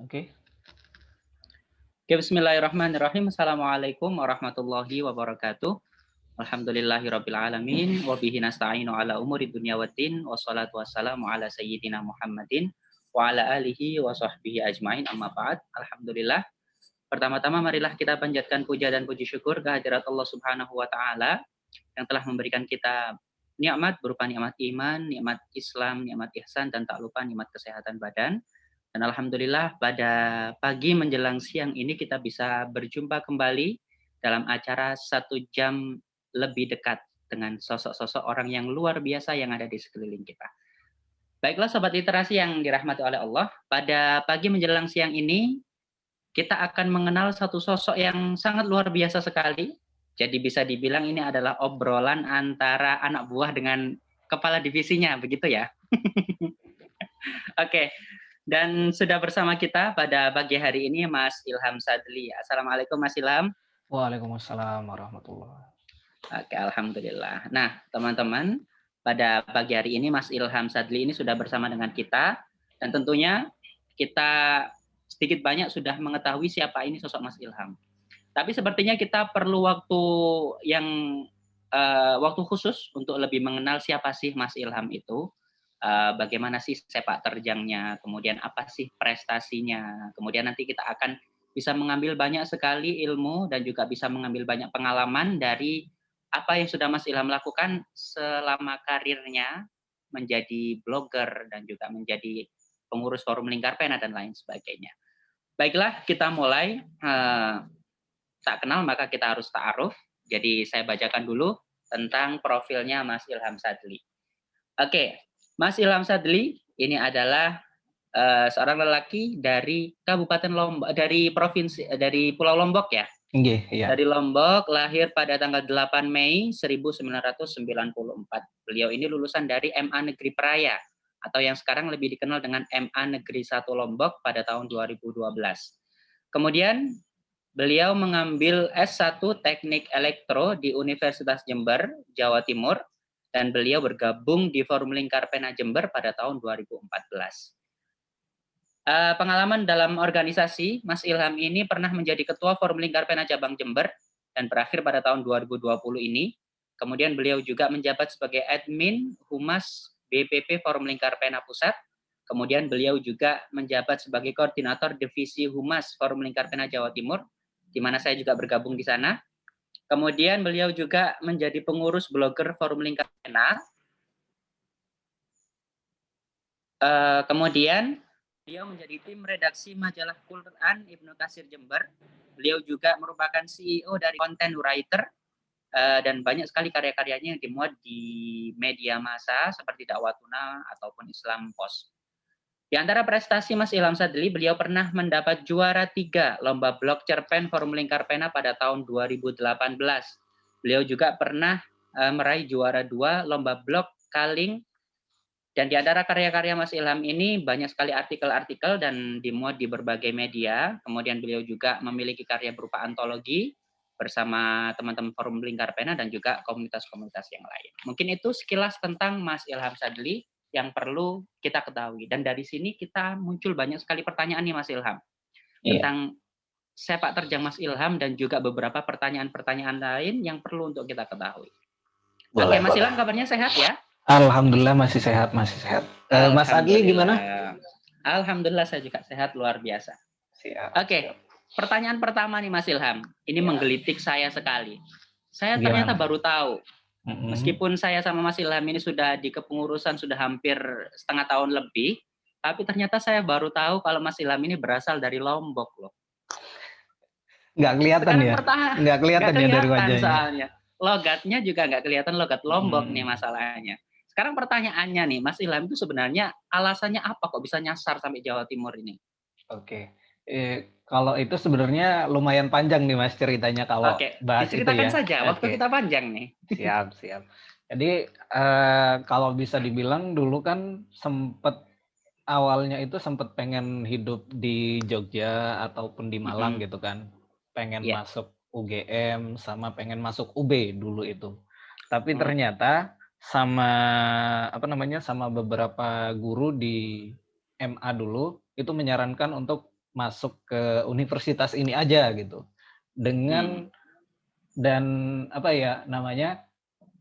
Oke. Oke, bismillahirrahmanirrahim. Assalamualaikum warahmatullahi wabarakatuh. Alhamdulillahirabbil alamin wa bihi nasta'inu ala umuri dunya waddin wassalatu wassalamu ala sayyidina Muhammadin wa ala alihi wa sahbihi ajmain amma ba'd. Alhamdulillah. Pertama-tama marilah kita panjatkan puja dan puji syukur kehadirat Allah Subhanahu wa taala yang telah memberikan kita nikmat berupa nikmat iman, nikmat Islam, nikmat ihsan dan tak lupa nikmat kesehatan badan. Dan alhamdulillah pada pagi menjelang siang ini kita bisa berjumpa kembali dalam acara 1 jam lebih dekat dengan sosok-sosok orang yang luar biasa yang ada di sekeliling kita. Baiklah Sobat Literasi yang dirahmati oleh Allah, pada pagi menjelang siang ini kita akan mengenal satu sosok yang sangat luar biasa sekali. Jadi bisa dibilang ini adalah obrolan antara anak buah dengan kepala divisinya, begitu ya? Oke. Dan sudah bersama kita pada pagi hari ini Mas Ilham Sadli. Assalamualaikum Mas Ilham. Waalaikumsalam warahmatullahi. Oke, alhamdulillah. Nah, teman-teman, pada pagi hari ini Mas Ilham Sadli ini sudah bersama dengan kita dan tentunya kita sedikit banyak sudah mengetahui siapa ini sosok Mas Ilham. Tapi sepertinya kita perlu yang waktu khusus untuk lebih mengenal siapa sih Mas Ilham itu. Bagaimana sih sepak terjangnya, kemudian apa sih prestasinya, kemudian nanti kita akan bisa mengambil banyak sekali ilmu dan juga bisa mengambil banyak pengalaman dari apa yang sudah Mas Ilham lakukan selama karirnya menjadi blogger dan juga menjadi pengurus forum Lingkar Pena dan lain sebagainya. Baiklah, kita mulai. Tak kenal maka kita harus ta'aruf. Jadi saya bacakan dulu tentang profilnya Mas Ilham Sadli. Oke. Mas Ilham Sadli ini adalah seorang lelaki dari Kabupaten Lombok, dari Pulau Lombok ya. Iya. Dari Lombok, lahir pada tanggal 8 Mei 1994. Beliau ini lulusan dari MA Negeri Peraya atau yang sekarang lebih dikenal dengan MA Negeri 1 Lombok pada tahun 2012. Kemudian beliau mengambil S1 Teknik Elektro di Universitas Jember, Jawa Timur. Dan beliau bergabung di Forum Lingkar Pena Jember pada tahun 2014. Pengalaman dalam organisasi, Mas Ilham ini pernah menjadi Ketua Forum Lingkar Pena Cabang Jember dan berakhir pada tahun 2020 ini. Kemudian beliau juga menjabat sebagai Admin Humas BPP Forum Lingkar Pena Pusat. Kemudian beliau juga menjabat sebagai Koordinator Divisi Humas Forum Lingkar Pena Jawa Timur, di mana saya juga bergabung di sana. Kemudian beliau juga menjadi pengurus blogger Forum Lingkar Pena. Kemudian beliau menjadi tim redaksi majalah Quran Ibnu Katsir Jember. Beliau juga merupakan CEO dari Content Writer dan banyak sekali karya-karyanya yang dimuat di media massa seperti Dakwatuna ataupun Islam Post. Di antara prestasi Mas Ilham Sadli, beliau pernah mendapat juara 3 Lomba Blog Cerpen Forum Lingkar Pena pada tahun 2018. Beliau juga pernah meraih juara 2 Lomba Blog Kaling. Dan di antara karya-karya Mas Ilham ini banyak sekali artikel-artikel dan dimuat di berbagai media. Kemudian beliau juga memiliki karya berupa antologi bersama teman-teman Forum Lingkar Pena dan juga komunitas-komunitas yang lain. Mungkin itu sekilas tentang Mas Ilham Sadli yang perlu kita ketahui. Dan dari sini kita muncul banyak sekali pertanyaan nih Mas Ilham. Tentang sepak terjang Mas Ilham dan juga beberapa pertanyaan-pertanyaan lain yang perlu untuk kita ketahui. Oke, Mas Ilham kabarnya sehat ya? Alhamdulillah masih sehat. Mas Adli gimana? Alhamdulillah saya juga sehat, luar biasa. Siap. Oke, pertanyaan pertama nih Mas Ilham. Ini menggelitik saya sekali. Saya ternyata baru tahu. Meskipun saya sama Mas Ilham ini sudah di kepengurusan sudah hampir setengah tahun lebih, tapi ternyata saya baru tahu kalau Mas Ilham ini berasal dari Lombok loh. Nggak kelihatan ya? Nggak kelihatan ya dari wajahnya. Soalnya. Logatnya juga nggak kelihatan logat Lombok nih masalahnya. Sekarang pertanyaannya nih, Mas Ilham itu sebenarnya alasannya apa kok bisa nyasar sampai Jawa Timur ini? Oke. Kalau itu sebenarnya lumayan panjang nih Mas ceritanya kalau bahas itu ya. Diceritakan saja, waktu kita panjang nih. Siap. Jadi kalau bisa dibilang dulu kan awalnya itu sempat pengen hidup di Jogja ataupun di Malang gitu kan. Pengen masuk UGM sama pengen masuk UB dulu itu. Tapi ternyata sama beberapa guru di MA dulu itu menyarankan untuk masuk ke universitas ini aja gitu. Dengan dan apa ya namanya,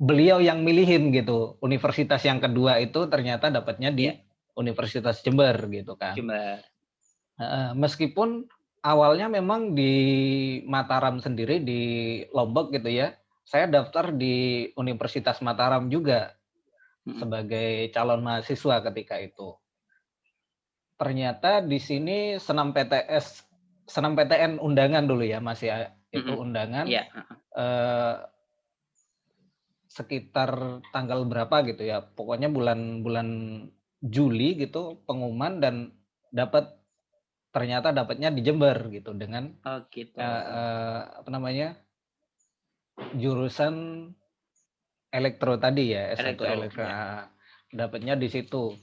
beliau yang milihin gitu. Universitas yang kedua itu ternyata dapatnya Iya, di Universitas Jember gitu kan. Jember. Meskipun awalnya memang di Mataram sendiri, di Lombok gitu ya, saya daftar di Universitas Mataram juga Mhm. sebagai calon mahasiswa ketika itu. Ternyata di sini senam PTN undangan dulu ya, masih itu Mhm. undangan, Iya, heeh. eee, sekitar tanggal berapa gitu ya, pokoknya bulan bulan Juli gitu pengumuman dan dapat ternyata dapatnya di Jember gitu dengan, Oh gitu. apa namanya, jurusan elektro tadi ya, S1 Elektro, elektro, ya. dapatnya di situ.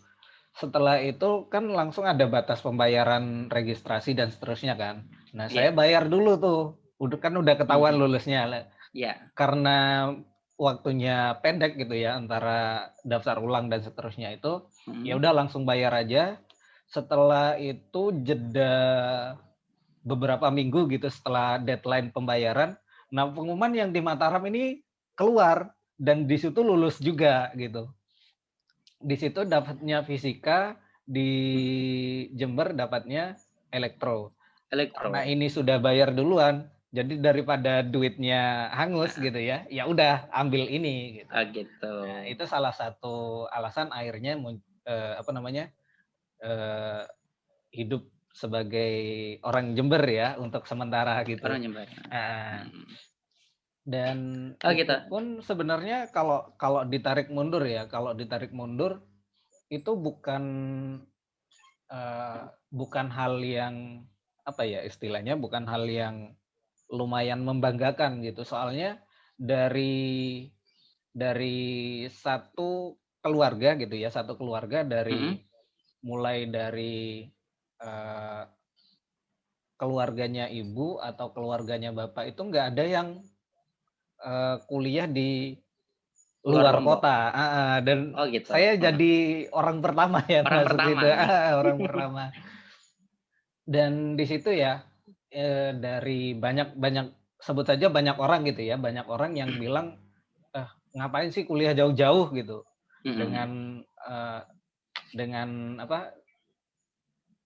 Setelah itu kan langsung ada batas pembayaran registrasi dan seterusnya kan. Nah, saya Iya. bayar dulu tuh, udah ketahuan Mhm. lulusnya. Iya. Karena waktunya pendek gitu ya antara daftar ulang dan seterusnya itu, ya Mhm. udah langsung bayar aja. Setelah itu jeda beberapa minggu gitu setelah deadline pembayaran, nah pengumuman yang di Mataram ini keluar dan di situ lulus juga gitu. Di situ dapatnya fisika, di Mhm. Jember dapatnya elektro. Karena Elektro. ini sudah bayar duluan, jadi daripada duitnya hangus Heeh. gitu ya udah ambil ini gitu. Oh gitu. Nah, itu salah satu alasan akhirnya apa namanya, eee, hidup sebagai orang Jember ya untuk sementara gitu. Orang Jember. Heeh. Mhm. Dan Oh gitu. itu pun sebenarnya kalau kalau ditarik mundur ya, kalau ditarik mundur itu bukan hal yang, apa ya istilahnya, bukan hal yang lumayan membanggakan gitu. Soalnya dari satu keluarga gitu ya, satu keluarga Mhm. mulai dari, eee, keluarganya ibu atau keluarganya bapak itu nggak ada yang, kuliah di Luar luar Lombok. kota, dan Oh gitu. saya Heeh. jadi orang pertama yang Orang masuk pertama situ, nih. orang pertama. Dan di situ ya, dari banyak banyak sebut saja banyak orang gitu ya, banyak orang yang bilang, ngapain sih kuliah jauh-jauh?" Gitu. Mhm. Dengan, dengan apa,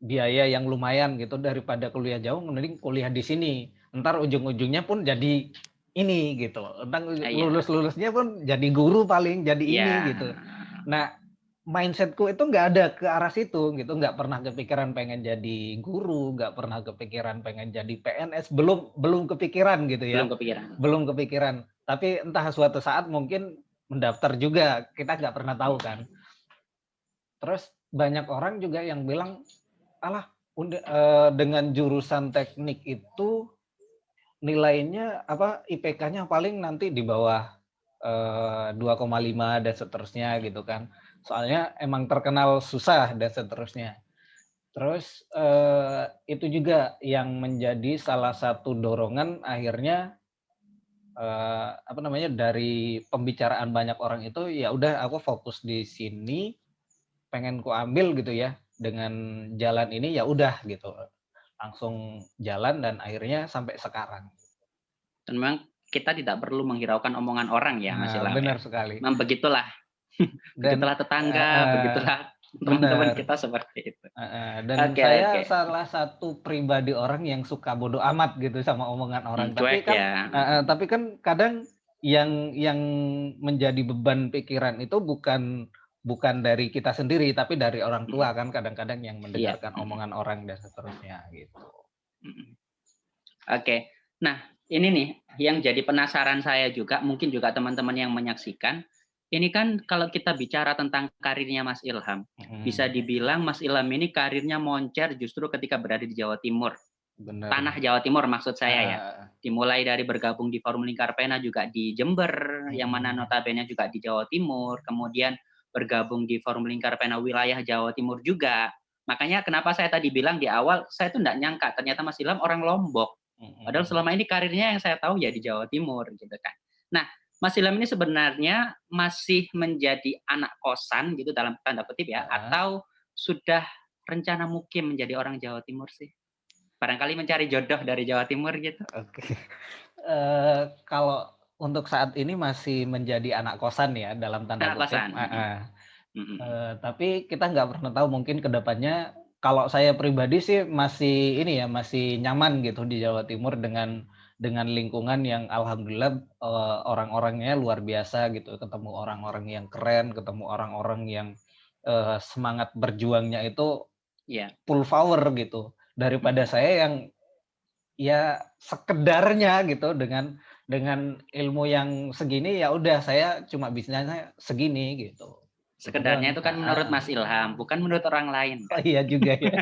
biaya yang lumayan gitu, daripada kuliah jauh mending kuliah di sini. Entar ujung-ujungnya pun jadi ini gitu, entar Iya. lulus-lulusnya pun jadi guru paling, jadi ini Iya. gitu. Nah, mindset-ku itu nggak ada ke arah situ gitu, nggak pernah kepikiran pengen jadi guru, nggak pernah kepikiran pengen jadi PNS, belum belum kepikiran gitu Belum ya, kepikiran. belum kepikiran. Tapi entah suatu saat mungkin mendaftar juga, kita nggak pernah tahu kan. Mhm. Terus banyak orang juga yang bilang, "Alah, dengan jurusan teknik itu nilainya apa, IPK-nya paling nanti di bawah, 2,5 dan seterusnya," gitu kan. Soalnya emang terkenal susah dan seterusnya. Terus, itu juga yang menjadi salah satu dorongan akhirnya, apa namanya, dari pembicaraan banyak orang itu, ya udah aku fokus di sini, pengen kuambil gitu ya, dengan jalan ini ya udah gitu, langsung jalan dan akhirnya sampai sekarang. Dan memang kita tidak perlu menghiraukan omongan orang ya, Mas Nah, Ilham ya. benar sekali Memang begitulah, dan begitulah tetangga, heeh, begitulah teman-teman bener, kita seperti itu. heeh, dan Oke, saya oke. salah satu pribadi orang yang suka bodo amat gitu sama omongan orang. Cuek Tapi kan ya. heeh, tapi kan kadang yang menjadi beban pikiran itu bukan bukan dari kita sendiri, tapi dari orang Mhm. tua kan kadang-kadang yang Iya. mendengarkan Mhm. omongan orang dan seterusnya gitu. Mhm. Oke. Nah, ini nih yang jadi penasaran saya juga, mungkin juga teman-teman yang menyaksikan, ini kan kalau kita bicara tentang karirnya Mas Ilham, bisa Mhm, dibilang Mas Ilham ini karirnya moncer justru ketika berada di Jawa Timur. bener Tanah bener. Jawa Timur maksud saya ya. Heeh, Dimulai dari bergabung di Forum Lingkar Pena juga di Jember, yang mana mhm, notabene juga di Jawa Timur, kemudian bergabung di Forum Lingkar Pena wilayah Jawa Timur juga. Makanya kenapa saya tadi bilang di awal, saya tuh nggak nyangka ternyata Mas Ilham orang Lombok. Padahal mhm, selama ini karirnya yang saya tahu ya di Jawa Timur gitu kan. Nah, Mas Ilham ini sebenarnya masih menjadi anak kosan gitu dalam tanda kutip ya, heeh. atau sudah rencana mukim menjadi orang Jawa Timur sih? Barangkali mencari jodoh dari Jawa Timur gitu. Oke. Kalau untuk saat ini masih menjadi anak kosan ya, dalam tanda Anak kutip, kosan. heeh. Mhm. Tapi kita nggak pernah tahu mungkin ke depannya kalau saya pribadi sih masih ini ya, masih nyaman gitu di Jawa Timur dengan lingkungan yang alhamdulillah, orang-orangnya luar biasa gitu, ketemu orang-orang yang keren, ketemu orang-orang yang, semangat berjuangnya itu Iya. full power gitu, daripada Mhm. saya yang ya sekedarnya gitu dengan ilmu yang segini, ya udah saya cuma bisanya segini gitu. Itu Sekedarnya doang. itu kan menurut Mas Ilham, bukan menurut orang lain Oh kan. iya juga ya.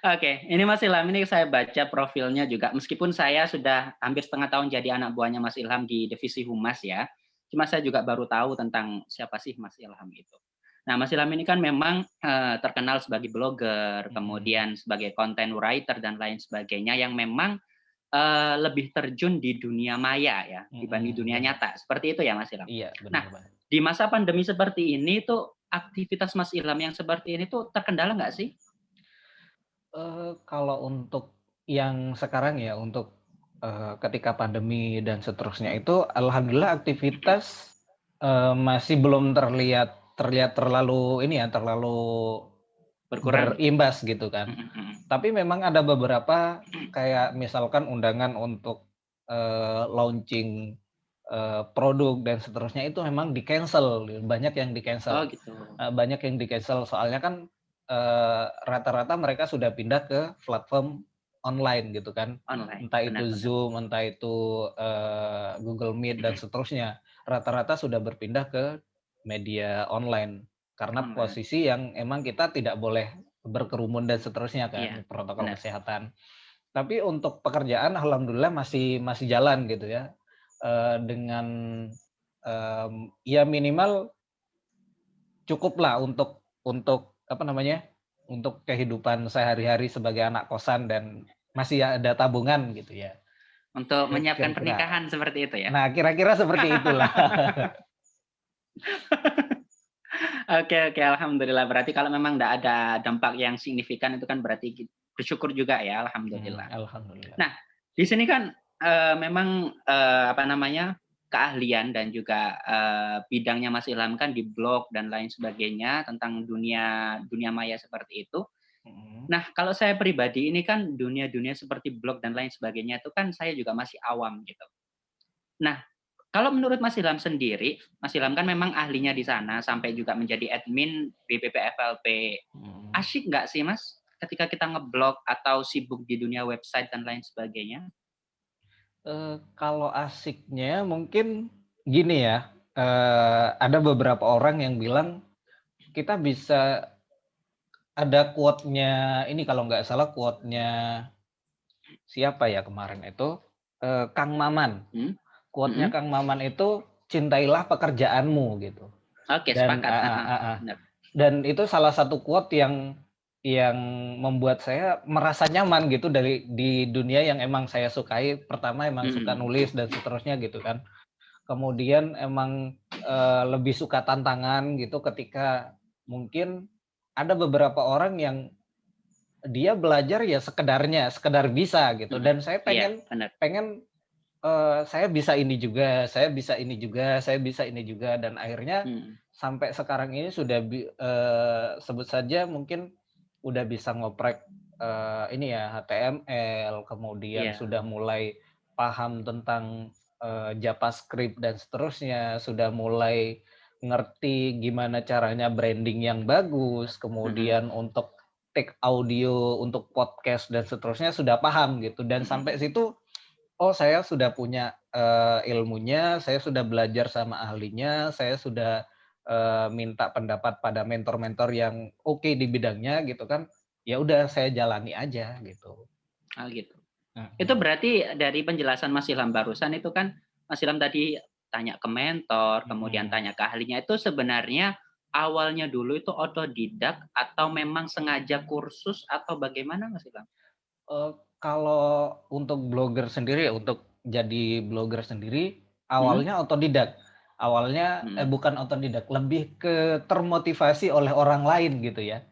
Oke, ini Mas Ilham ini saya baca profilnya juga, meskipun saya sudah hampir setengah tahun jadi anak buahnya Mas Ilham di divisi humas ya, cuma saya juga baru tahu tentang siapa sih Mas Ilham itu. Nah, Mas Ilham ini kan memang, terkenal sebagai blogger, Mhm, kemudian sebagai content writer dan lain sebagainya yang memang, lebih terjun di dunia maya ya, dibanding dunia bener. nyata, seperti itu ya Mas Ilham? Iya, Nah, bener banget. di masa pandemi seperti ini tuh, aktivitas Mas Ilham yang seperti ini tuh terkendala nggak sih? Kalau untuk yang sekarang ya, untuk, ketika pandemi dan seterusnya itu alhamdulillah aktivitas, masih belum terlihat terlihat terlalu ini ya, terlalu Berkurang? berimbas gitu kan. Mhm mhm. Tapi memang ada beberapa kayak misalkan undangan untuk, launching, produk dan seterusnya itu memang di-cancel, banyak yang Oh di-cancel, gitu, banyak yang di-cancel soalnya kan, rata-rata mereka sudah pindah ke platform online gitu kan. online, Entah benar itu benar, Zoom, entah itu, Google Meet dan seterusnya. Rata-rata sudah berpindah ke media online, karena online. posisi yang emang kita tidak boleh berkerumun dan seterusnya Iya, kan, protokol benar. kesehatan. Tapi untuk pekerjaan alhamdulillah masih masih jalan gitu ya, dengan, ya minimal cukuplah untuk apa namanya, untuk kehidupan sehari-hari sebagai anak kosan dan masih ada tabungan gitu ya, Untuk menyiapkan kira-kira. pernikahan seperti itu ya? Nah, kira-kira seperti itulah. Oke oke, alhamdulillah. Berarti kalau memang nggak ada dampak yang signifikan itu kan berarti bersyukur juga ya, alhamdulillah. Alhamdulillah. Nah, di sini kan, memang, apa namanya, keahlian dan juga, bidangnya Mas Ilham kan di blog dan lain sebagainya tentang dunia dunia maya seperti itu. Mhm, Nah, kalau saya pribadi ini kan dunia-dunia seperti blog dan lain sebagainya itu kan saya juga masih awam gitu. Nah, kalau menurut Mas Ilham sendiri, Mas Ilham kan memang ahlinya di sana sampai juga menjadi admin BPPFLP. mhm. Asyik nggak sih Mas, ketika kita ngeblog atau sibuk di dunia website dan lain sebagainya? Kalau asiknya mungkin gini ya, ada beberapa orang yang bilang kita bisa ada quote-nya ini kalau nggak salah quote-nya siapa ya kemarin itu, Kang Maman. Mhm Quote-nya mhm. Kang Maman itu, "Cintailah pekerjaanmu," gitu. Oke Dan sepakat, heeh, heeh. bener. Dan itu salah satu quote yang membuat saya merasa nyaman gitu di dunia yang emang saya sukai. Pertama emang suka Mhm nulis dan seterusnya gitu kan. Kemudian emang, lebih suka tantangan gitu ketika mungkin ada beberapa orang yang dia belajar ya sekedarnya, sekedar bisa gitu mhm. dan saya Iya, pengen bener. pengen, saya bisa ini juga saya bisa ini juga saya bisa ini juga dan akhirnya Mhm. sampai sekarang ini sudah sebut saja mungkin udah bisa ngoprek, ini ya HTML, kemudian Iya, sudah mulai paham tentang, JavaScript dan seterusnya, sudah mulai ngerti gimana caranya branding yang bagus, mhm kemudian untuk take audio, untuk podcast dan seterusnya sudah paham gitu dan mhm. sampai situ, oh saya sudah punya, ilmunya, saya sudah belajar sama ahlinya, saya sudah, minta pendapat pada mentor-mentor yang oke di bidangnya gitu kan, ya udah saya jalani aja gitu. Oh gitu. Itu Mhm, berarti dari penjelasan Mas Ilham barusan itu kan, Mas Ilham tadi tanya ke mentor, kemudian mhm. tanya ke ahlinya, itu sebenarnya awalnya dulu itu otodidak atau memang sengaja kursus atau bagaimana Mas Ilham? Kalau untuk blogger sendiri ya, untuk jadi blogger sendiri, Mhm awalnya otodidak. Awalnya mhm. bukan otodidak, lebih ke termotivasi oleh orang lain gitu ya.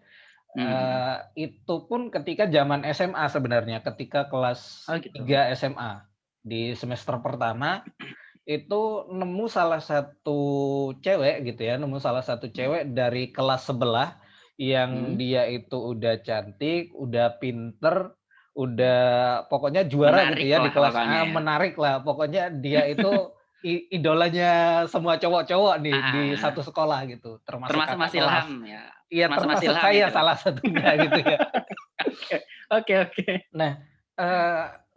Itu pun ketika zaman SMA sebenarnya, ketika kelas Oh gitu. 3 SMA. Di semester pertama, itu nemu salah satu cewek gitu ya, nemu salah satu cewek dari kelas sebelah yang dia itu udah cantik, udah pinter, udah pokoknya juara gitu Menarik ya lah di kelas pokoknya A, ya. menarik lah. Pokoknya dia itu idolanya semua cowok-cowok nih di Ah, satu sekolah gitu, termasuk termasuk kakak Mas kelas. Ilham ya. Iya, Termasuk Mas termasuk Ilham saya itu. salah satunya gitu ya. Oke, oke, oke. Nah,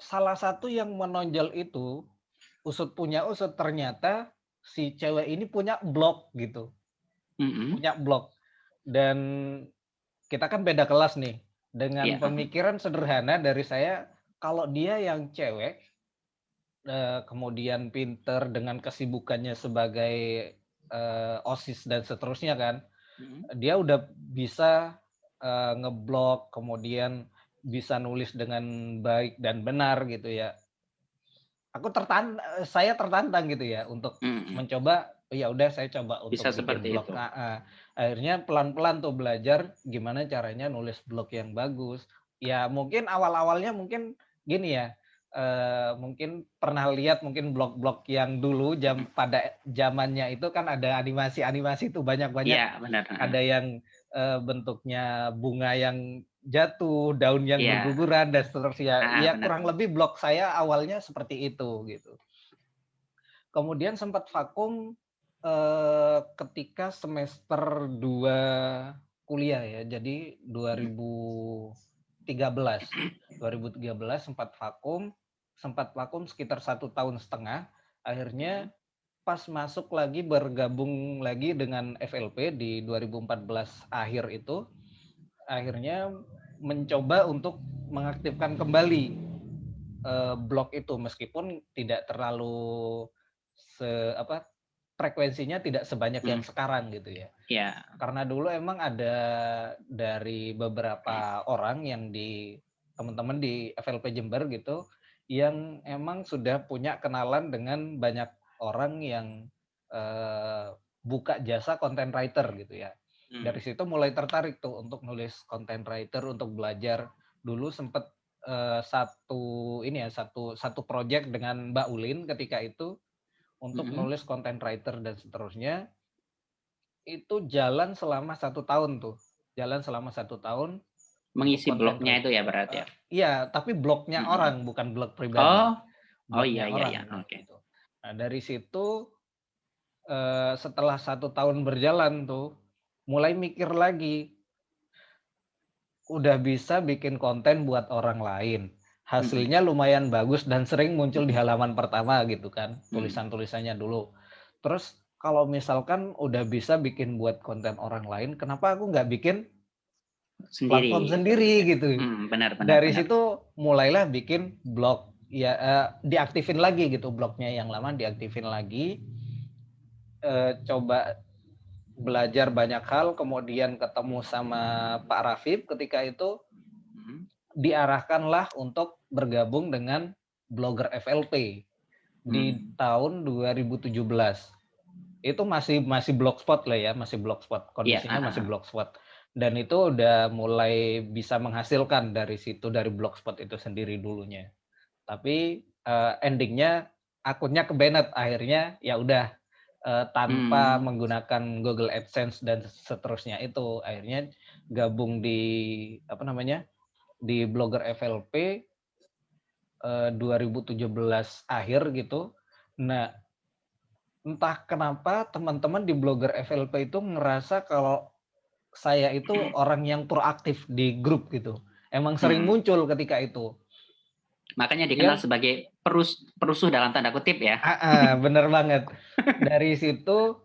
salah satu yang menonjol itu, usut punya usut, ternyata si cewek ini punya blog gitu, Mhm. punya blog. Dan kita kan beda kelas nih, dengan Iya. pemikiran sederhana dari saya, kalau dia yang cewek, kemudian pinter dengan kesibukannya sebagai, OSIS dan seterusnya kan, Mhm. dia udah bisa, ngeblok, kemudian bisa nulis dengan baik dan benar gitu ya. Saya tertantang gitu ya untuk Mhm. mencoba, ya udah saya coba Bisa untuk bikin seperti blog, itu. heeh. Akhirnya pelan-pelan tuh belajar gimana caranya nulis blog yang bagus. Ya mungkin awal-awalnya mungkin gini ya, mungkin pernah lihat mungkin blog-blog yang dulu Mhm. pada zamannya itu kan ada animasi-animasi tuh banyak-banyak, Iya, benar, heeh. ada yang, bentuknya bunga yang jatuh, daun yang Iya, berguguran dan seterusnya. heeh, Ya benar. kurang lebih blog saya awalnya seperti itu, gitu. Kemudian sempat vakum, ketika semester 2 kuliah ya, jadi Mhm. 2013. 2013 sempat vakum sekitar 1,5 tahun. Akhirnya Mhm. pas masuk lagi, bergabung lagi dengan FLP di 2014 akhir itu, akhirnya mencoba untuk mengaktifkan kembali, blog itu meskipun tidak terlalu apa, frekuensinya tidak sebanyak yang Mhm. sekarang gitu ya. Iya. Karena dulu emang ada dari beberapa orang yang teman-teman di FLP Jember gitu, yang emang sudah punya kenalan dengan banyak orang yang, buka jasa content writer gitu ya. Dari Mhm. situ mulai tertarik tuh untuk nulis content writer, untuk belajar. Dulu sempet, satu project dengan Mbak Ulin ketika itu, untuk Mhm. nulis content writer dan seterusnya. Itu jalan selama 1 tahun tuh, jalan selama 1 tahun untuk Mengisi content blognya writer. itu ya berarti ya? Iya, tapi blognya Mhm. orang, bukan blog Oh. pribadi, Oh, iya, blognya iya, iya, orang oke. gitu. Nah dari situ, setelah 1 tahun berjalan tuh, mulai mikir lagi, udah bisa bikin konten buat orang lain, Mhm. hasilnya lumayan bagus dan sering muncul di halaman pertama gitu kan, Mhm. tulisan-tulisannya dulu. Terus kalau misalkan udah bisa bikin buat konten orang lain, kenapa aku nggak bikin platform Sendiri gitu. sendiri gitu. Benar, benar, Dari benar. situ mulailah bikin blog, ya, diaktifin lagi gitu, blognya yang lama diaktifin lagi, coba belajar banyak hal, kemudian ketemu sama Pak Rafif ketika itu, Mhm. diarahkanlah untuk bergabung dengan Blogger FLP di Mhm. tahun 2017. Itu masih masih blogspot lah ya, masih blogspot, Iya, kondisinya masih heeh. blogspot. Dan itu udah mulai bisa menghasilkan dari situ, dari blogspot itu sendiri dulunya. Tapi, ending-nya akunnya ke-banned, akhirnya ya udah, tanpa Mmm. menggunakan Google AdSense dan seterusnya itu, akhirnya gabung di apa namanya, di Blogger FLP, 2017 akhir gitu. Nah, entah kenapa teman-teman di Blogger FLP itu ngerasa kalau saya itu orang yang proaktif di grup gitu. Emang sering Mhm. muncul ketika itu. Makanya dikenal Yang sebagai perusuh dalam tanda kutip ya? heeh, bener banget. Dari situ,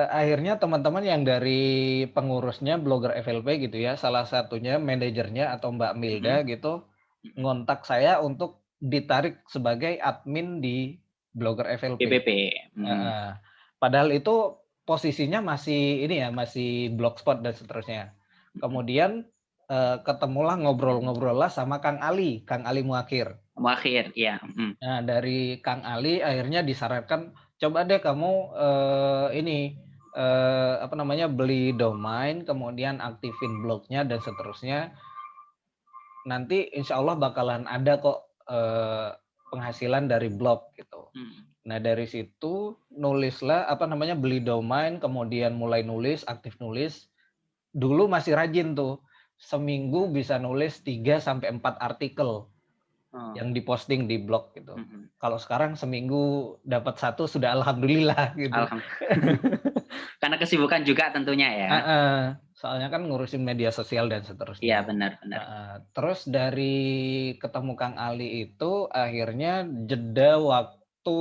akhirnya teman-teman yang dari pengurusnya Blogger FLP gitu ya, salah satunya manajernya atau Mbak Milda Mhm. gitu, Mhm. ngontak saya untuk ditarik sebagai admin di Blogger FLP. BBP. Mhm. Heeh. Padahal itu posisinya masih ini ya, masih blogspot dan seterusnya. Mhm. Kemudian, ketemulah, ngobrol-ngobrol lah sama Kang Ali Muakhir. Muakhir, iya. Mhm. Nah, dari Kang Ali akhirnya disarankan, "Coba deh kamu, ini, beli domain, kemudian aktifin blognya dan seterusnya. Nanti insya Allah bakalan ada kok penghasilan dari blog gitu. Nah dari situ nulislah beli domain, kemudian mulai nulis, aktif nulis. Dulu masih rajin tuh, seminggu bisa nulis 3-4 artikel yang diposting di blog gitu. Kalau sekarang seminggu dapat 1 sudah alhamdulillah gitu. Karena kesibukan juga tentunya ya. Soalnya kan ngurusin media sosial dan Iya seterusnya. benar-benar. Terus dari ketemu Kang Ali itu akhirnya jeda waktu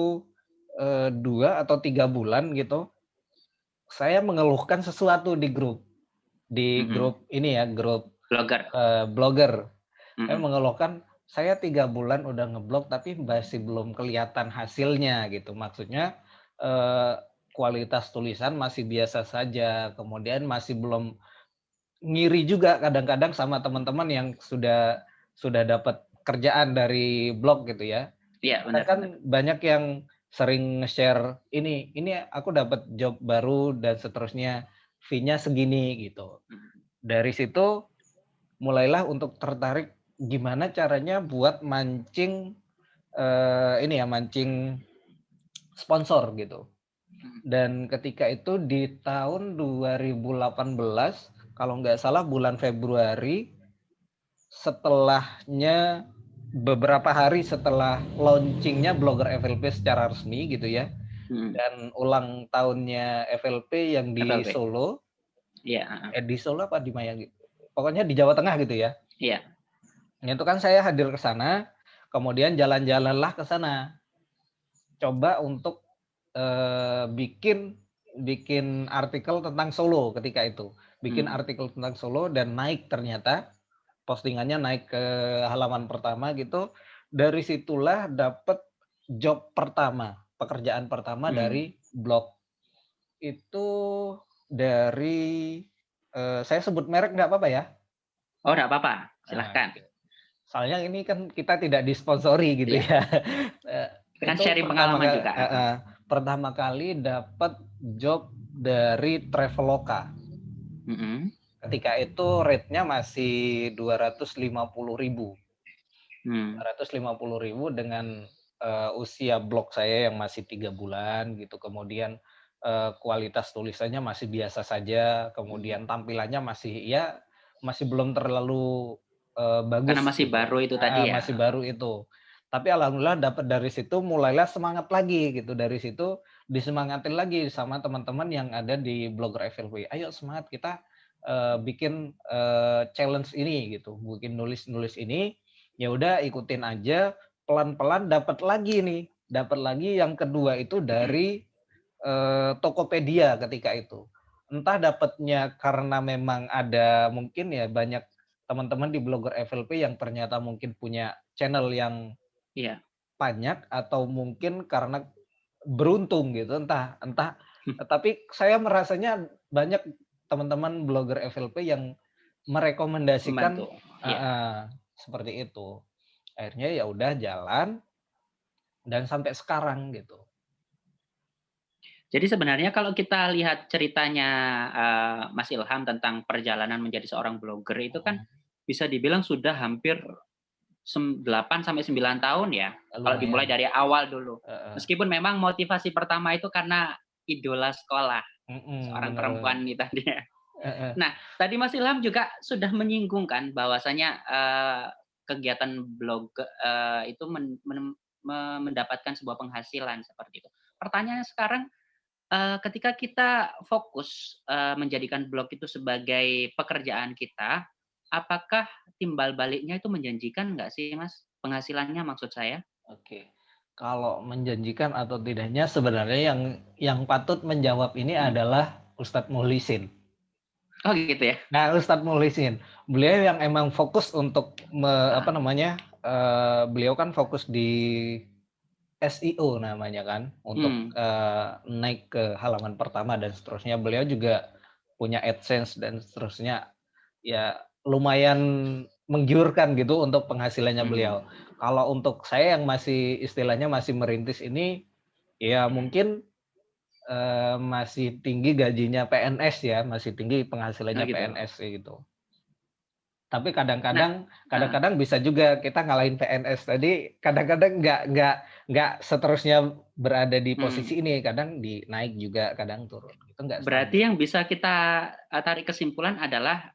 2 atau 3 bulan gitu. Saya mengeluhkan sesuatu di grup ini ya, grup blogger. Saya mengeluhkan, saya 3 bulan udah ngeblog tapi masih belum kelihatan hasilnya gitu. Maksudnya kualitas tulisan masih biasa saja, kemudian masih belum, ngiri juga kadang-kadang sama teman-teman yang sudah dapat kerjaan dari blog gitu ya. Iya benar. Kan banyak yang sering nge-share ini aku dapat job baru dan seterusnya, fee-nya segini gitu. Dari situ mulailah untuk tertarik gimana caranya buat mancing mancing sponsor gitu. Dan ketika itu di tahun 2018 kalau nggak salah bulan Februari, setelahnya beberapa hari setelah launchingnya Blogger FLP secara resmi gitu ya, dan ulang tahunnya FLP yang di FLP. Solo. Iya. Di Solo apa di Mayang gitu. Pokoknya di Jawa Tengah gitu ya. Iya. Itu kan saya hadir ke sana, kemudian jalan-jalanlah ke sana. Coba untuk bikin artikel tentang Solo ketika itu. Bikin artikel tentang Solo dan naik ternyata. Postingannya naik ke halaman pertama gitu. Dari situlah dapat job pertama, pekerjaan pertama dari blog. Itu dari saya sebut merek nggak apa-apa ya? Oh, nggak apa-apa, silahkan. Soalnya ini kan kita tidak disponsori gitu ya. Kan Itu sharing pengalaman juga. Pertama kali dapat job dari Traveloka. Ketika itu rate-nya masih 250.000. 250.000 dengan usia blog saya yang masih 3 bulan gitu. Kemudian kualitas tulisannya masih biasa saja. Kemudian tampilannya masih belum terlalu bagus. Karena masih gitu. baru itu tadi ya. Masih baru itu. Tapi alhamdulillah dapat dari situ mulailah semangat lagi gitu. Dari situ disemangatin lagi sama teman-teman yang ada di Blogger FLP. Ayo semangat kita bikin challenge ini gitu. Bikin nulis ini. Ya udah ikutin aja, pelan-pelan dapat lagi yang kedua itu dari Tokopedia ketika itu. Entah dapatnya karena memang ada mungkin ya banyak teman-teman di Blogger FLP yang ternyata mungkin punya channel yang banyak atau mungkin karena beruntung gitu, entah. Tapi saya merasanya banyak teman-teman Blogger FLP yang merekomendasikan seperti itu. Akhirnya ya udah jalan dan sampai sekarang gitu. Jadi sebenarnya kalau kita lihat ceritanya Mas Ilham tentang perjalanan menjadi seorang blogger itu kan bisa dibilang sudah hampir 8 sampai 9 tahun ya. Kalau dimulai dari awal dulu. Meskipun memang motivasi pertama itu karena idola sekolah. Seorang perempuan nih tadi. Nah, tadi Mas Ilham juga sudah menyinggung kan bahwasanya kegiatan blog itu mendapatkan sebuah penghasilan seperti itu. Pertanyaannya sekarang, ketika kita fokus menjadikan blog itu sebagai pekerjaan kita, apakah timbal baliknya itu menjanjikan nggak sih Mas? Penghasilannya maksud saya? Oke. Kalau menjanjikan atau tidaknya sebenarnya yang patut menjawab ini adalah Ustadz Muhlisin. Oh gitu ya. Nah, Ustadz Muhlisin, beliau yang emang fokus untuk beliau kan fokus di SEO namanya kan, untuk naik ke halaman pertama dan seterusnya. Beliau juga punya AdSense dan seterusnya. Ya lumayan menggiurkan gitu untuk penghasilannya beliau. Kalau untuk saya yang masih istilahnya masih merintis ini, ya mungkin masih tinggi gajinya PNS ya, masih tinggi Oh penghasilannya gitu. PNS gitu. Tapi Nah, heeh. kadang-kadang bisa juga kita ngalahin PNS tadi, kadang-kadang nggak seterusnya berada di Mhm. posisi ini, kadang naik juga, kadang turun, itu nggak Berarti stabil. yang bisa kita, tarik kesimpulan adalah,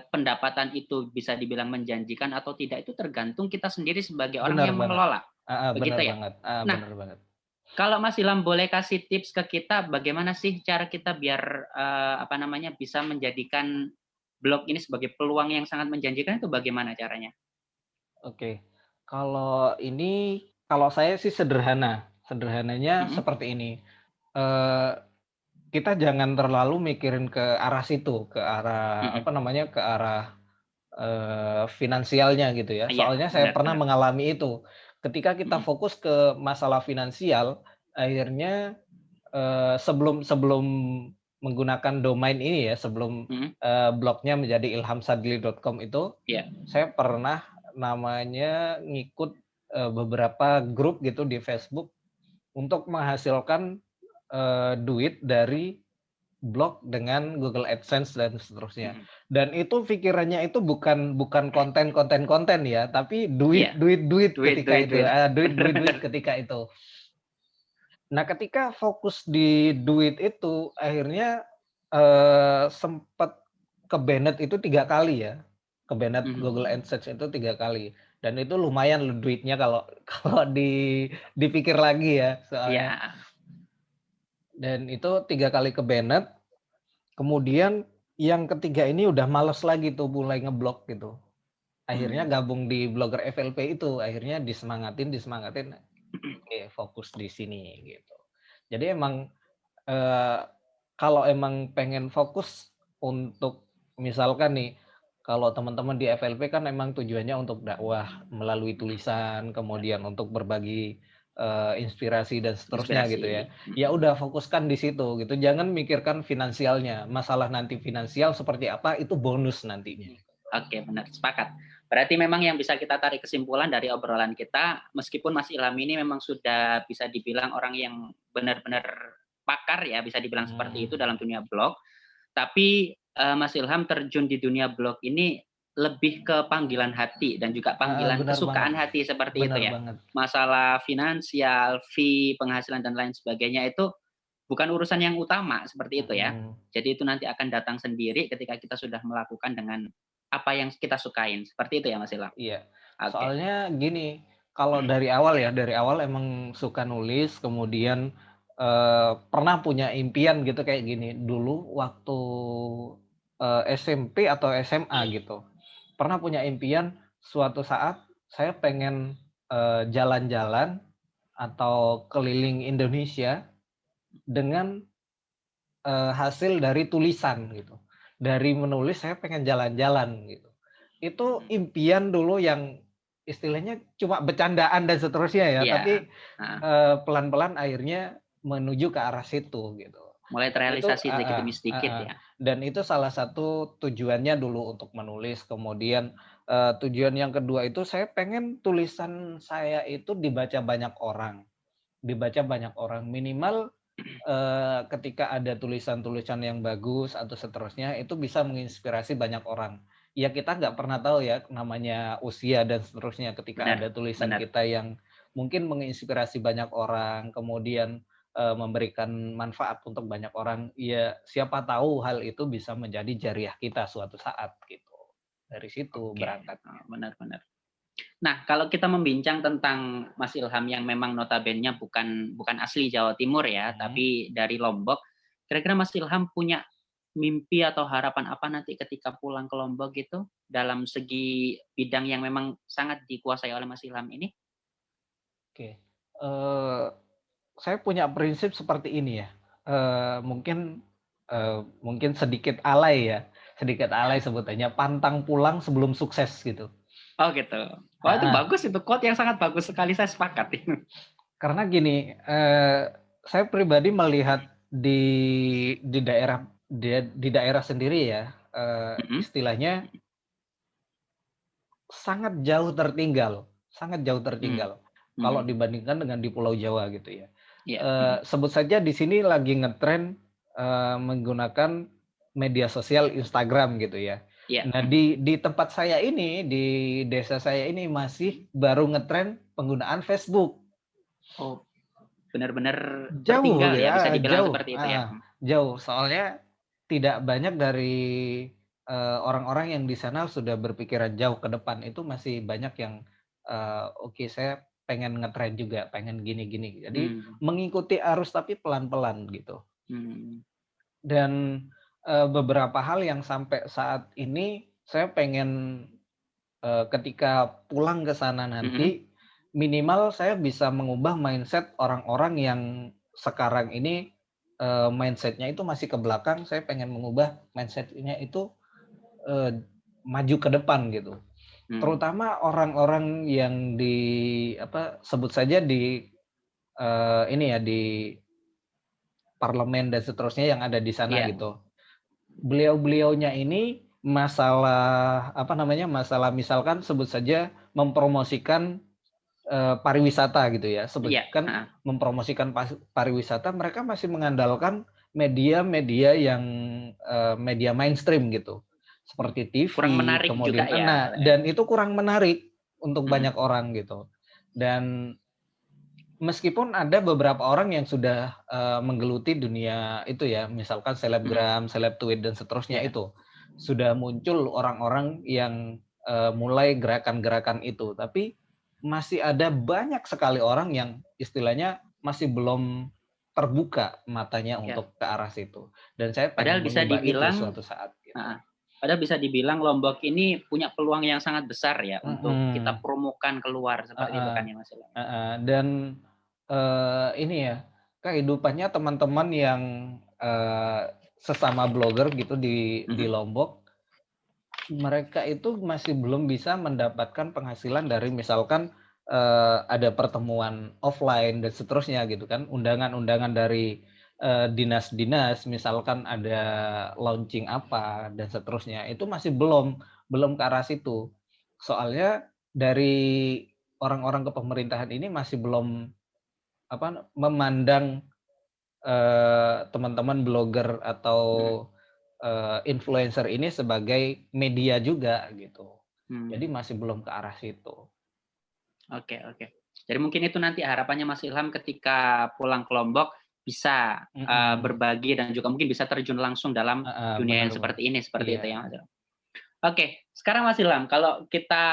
pendapatan itu bisa dibilang menjanjikan atau tidak itu tergantung kita sendiri sebagai orang Benar yang banget, mengelola, heeh, benar begitu ya? banget, Nah, benar banget. kalau Mas Ilham boleh kasih tips ke kita bagaimana sih cara kita biar, apa namanya, bisa menjadikan blog ini sebagai peluang yang sangat menjanjikan itu bagaimana caranya? Oke, kalau saya sih sederhananya Mhm, seperti ini, eee, kita jangan terlalu mikirin ke arah situ, ke arah, mhm. apa namanya, ke arah finansialnya gitu ya. Iya, Soalnya saya benar pernah benar. mengalami itu. Ketika kita Mhm, fokus ke masalah finansial, akhirnya, sebelum sebelum menggunakan domain ini ya, sebelum, mhm, blognya menjadi ilhamsadli.com itu, iya, saya pernah namanya ngikut, beberapa grup gitu di Facebook untuk menghasilkan, duit dari blog dengan Google AdSense dan seterusnya. mhm. Dan itu pikirannya itu bukan konten ya, tapi Iya, duit duit ketika duit itu, duit. Bener bener. duit ketika itu. Nah, ketika fokus di duit itu, akhirnya, sempet ke-banned itu 3 kali ya, ke-banned Mhm. Google AdSense itu 3 kali, dan itu lumayan loh duitnya kalau kalau dipikir lagi ya soalnya. Iya, Dan itu 3 kali ke-banned. Kemudian yang ketiga ini udah males lagi tuh mulai ngeblok gitu. Akhirnya mhm. gabung di Blogger FLP itu, akhirnya disemangatin, oke fokus di sini gitu. Jadi emang, eee, kalau emang pengen fokus untuk misalkan nih, kalau teman-teman di FLP kan emang tujuannya untuk dakwah melalui tulisan, kemudian untuk berbagi, inspirasi dan seterusnya gitu ya. Inspirasi, Ya mhm. udah fokuskan di situ gitu, jangan mikirkan finansialnya, masalah nanti finansial seperti apa itu bonus nantinya. Oke, benar, sepakat. Berarti memang yang bisa kita tarik kesimpulan dari obrolan kita, meskipun Mas Ilham ini memang sudah bisa dibilang orang yang benar-benar pakar ya, bisa dibilang seperti Mhm. itu dalam dunia blog, tapi, Mas Ilham terjun di dunia blog ini lebih ke panggilan hati dan juga Heeh, panggilan benar banget, kesukaan hati seperti itu benar ya. banget. Masalah finansial, fee, penghasilan dan lain sebagainya itu bukan urusan yang utama seperti itu ya. Mhm. Jadi itu nanti akan datang sendiri ketika kita sudah melakukan dengan apa yang kita sukain, seperti itu ya Mas Ilham? Iya, Oke. soalnya gini, kalau dari awal emang suka nulis, kemudian, pernah punya impian gitu kayak gini, dulu waktu, SMP atau SMA gitu, pernah punya impian suatu saat saya pengen, jalan-jalan atau keliling Indonesia dengan, hasil dari tulisan gitu. Dari menulis saya pengen jalan-jalan gitu. Itu Mhm. impian dulu yang istilahnya cuma bercandaan dan seterusnya ya, Iya, tapi, heeh. pelan-pelan akhirnya menuju ke arah situ gitu. Mulai Dan itu terrealisasi sedikit heeh, demi sedikit heeh, ya? dan itu salah satu tujuannya dulu untuk menulis, kemudian, tujuan yang kedua itu saya pengen tulisan saya itu dibaca banyak orang, minimal, ketika ada tulisan-tulisan yang bagus atau seterusnya, itu bisa menginspirasi banyak orang. Ya kita nggak pernah tahu ya, namanya usia dan seterusnya, ketika Benar ada tulisan benar. kita yang mungkin menginspirasi banyak orang, kemudian, memberikan manfaat untuk banyak orang, ya siapa tahu hal itu bisa menjadi jariah kita suatu saat, gitu. Dari situ Oke, berangkatnya. benar benar. Nah, kalau kita membincang tentang Mas Ilham yang memang notabene bukan bukan asli Jawa Timur ya, Mhm. tapi dari Lombok, kira-kira Mas Ilham punya mimpi atau harapan apa nanti ketika pulang ke Lombok gitu, dalam segi bidang yang memang sangat dikuasai oleh Mas Ilham ini? Oke, saya punya prinsip seperti ini ya, mungkin sedikit alay Ya. sebutannya, pantang pulang sebelum sukses gitu. Oh gitu. Wah itu Heeh, bagus itu, quote yang sangat bagus sekali, saya sepakat itu. karena gini, saya pribadi melihat di daerah sendiri ya, Mhm, istilahnya sangat jauh mmm, tertinggal kalau mhm, dibandingkan dengan di Pulau Jawa gitu ya. Iya. Mm. sebut saja di sini lagi ngetren menggunakan media sosial Instagram gitu ya. Iya. Nah, di tempat saya ini, di desa saya ini masih baru ngetren penggunaan Facebook. Oh, benar-benar Jauh tertinggal ya, bisa ya, dibilang jauh, seperti itu ya. jauh. Soalnya tidak banyak dari orang-orang yang di sana sudah berpikiran jauh ke depan. Itu masih banyak yang oke, saya pengen ngetren juga, pengen gini-gini. Jadi Hmm. mengikuti arus tapi pelan-pelan gitu. Hmm. Dan beberapa hal yang sampai saat ini saya pengen ketika pulang ke sana Mm-mm. nanti minimal saya bisa mengubah mindset orang-orang yang sekarang ini mindset-nya itu masih ke belakang. Saya pengen mengubah mindset-nya itu maju ke depan gitu. Hmm. Terutama orang-orang yang di sebut saja di ini ya, di parlemen dan seterusnya yang ada di sana Iya. gitu. Beliau-beliaunya ini masalah misalkan sebut saja mempromosikan pariwisata gitu ya. Iya. Sebutkan mempromosikan pariwisata, mereka masih mengandalkan media-media yang media mainstream gitu. Seperti TV, Kurang menarik juga kemudian ya. dan itu kurang menarik untuk Mm-mm. banyak orang gitu. Dan meskipun ada beberapa orang yang sudah menggeluti dunia itu ya, misalkan selebgram, seleb tweet dan seterusnya Yeah. itu sudah muncul orang-orang yang mulai gerakan-gerakan itu, tapi masih ada banyak sekali orang yang istilahnya masih belum terbuka matanya Yeah. untuk ke arah situ. Dan saya Padahal pengen bisa mengubah itu dibilang, suatu saat. Gitu. padahal bisa dibilang Lombok ini punya peluang yang sangat besar ya untuk kita Mm-mm. promokan keluar seperti itu kan ya Mas. Dan ini ya, kehidupannya teman-teman yang sesama blogger gitu di Lombok, mereka itu masih belum bisa mendapatkan penghasilan dari misalkan ada pertemuan offline dan seterusnya gitu kan, undangan-undangan dari dinas-dinas, misalkan ada launching apa dan seterusnya, itu masih belum ke arah situ. Soalnya dari orang-orang kepemerintahan ini masih belum memandang teman-teman blogger atau influencer ini sebagai media juga gitu. Jadi masih belum ke arah situ. Oke. Jadi mungkin itu nanti harapannya Mas Ilham ketika pulang ke Lombok bisa berbagi dan juga mungkin bisa terjun langsung dalam dunia yang seperti ini, seperti itu ya Mas Ilham. Oke, sekarang Mas Ilham, kalau kita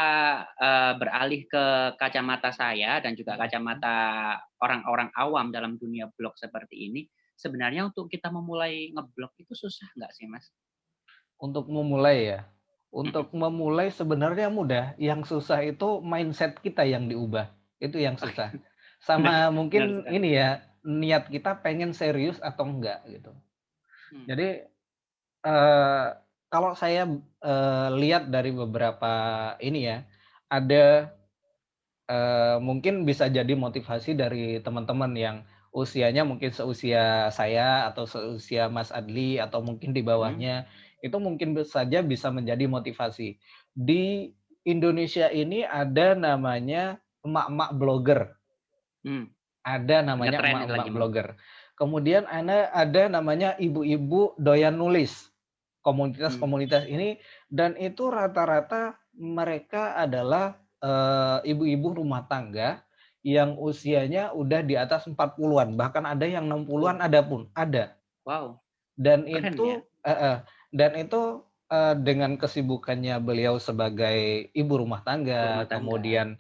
beralih ke kacamata saya dan juga kacamata orang-orang awam dalam dunia blog seperti ini, sebenarnya untuk kita memulai ngeblog itu susah nggak sih, Mas? Untuk memulai ya? Untuk memulai sebenarnya mudah, yang susah itu mindset kita yang diubah, itu yang susah. Sama mungkin ini ya, niat kita pengen serius atau enggak gitu. Jadi kalau saya lihat dari beberapa ini ya, ada mungkin bisa jadi motivasi dari teman-teman yang usianya mungkin seusia saya atau seusia Mas Adli atau mungkin di bawahnya, itu mungkin saja bisa menjadi motivasi. Di Indonesia ini ada namanya emak-emak blogger. Ada namanya emak-emak blogger. Kemudian ada namanya ibu-ibu doyan nulis. Komunitas-komunitas ini, dan itu rata-rata mereka adalah ibu-ibu rumah tangga yang usianya udah di atas 40-an, bahkan ada yang 60-an ada. Wow. Dan Keren itu ya? Dengan kesibukannya beliau sebagai ibu rumah tangga, kemudian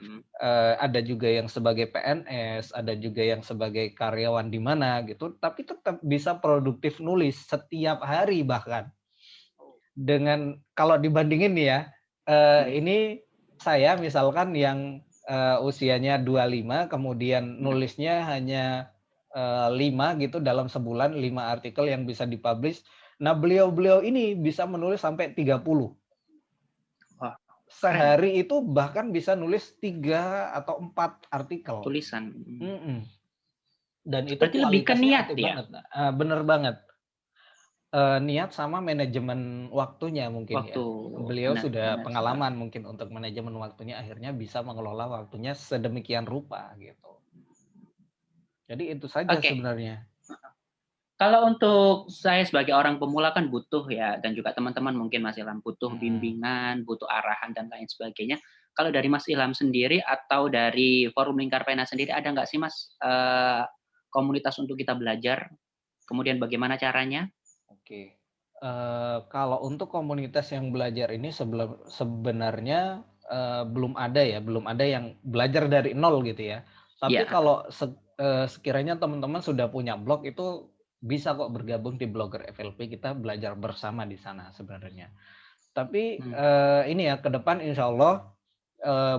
ada juga yang sebagai PNS, ada juga yang sebagai karyawan di mana gitu, tapi tetap bisa produktif nulis setiap hari bahkan. Dengan kalau dibandingin nih ya, ini saya misalkan yang usianya 25 kemudian nulisnya hanya 5 gitu dalam sebulan, 5 artikel yang bisa dipublish. Nah, beliau-beliau ini bisa menulis sampai 30. Wah, sehari itu bahkan bisa nulis 3 atau 4 artikel. Tulisan. Dan itu berarti lebih ke kualitasnya niat oke ya? banget. Bener banget. Niat sama manajemen waktunya mungkin ya. Beliau sudah pengalaman mungkin untuk manajemen waktunya, akhirnya bisa mengelola waktunya sedemikian rupa gitu. Jadi itu saja Oke. sebenarnya. Kalau untuk saya sebagai orang pemula kan butuh ya, dan juga teman-teman mungkin Mas Ilham butuh Mhm. bimbingan, butuh arahan dan lain sebagainya. Kalau dari Mas Ilham sendiri atau dari Forum Lingkar Pena sendiri ada nggak sih Mas komunitas untuk kita belajar? Kemudian bagaimana caranya? Oke. Kalau untuk komunitas yang belajar ini sebenarnya, belum ada ya, belum ada yang belajar dari nol gitu ya. Tapi Iya, kalau sekiranya teman-teman sudah punya blog itu bisa kok bergabung di Blogger FLP, kita belajar bersama di sana sebenarnya. Tapi, hmm, ini ya ke depan insyaallah,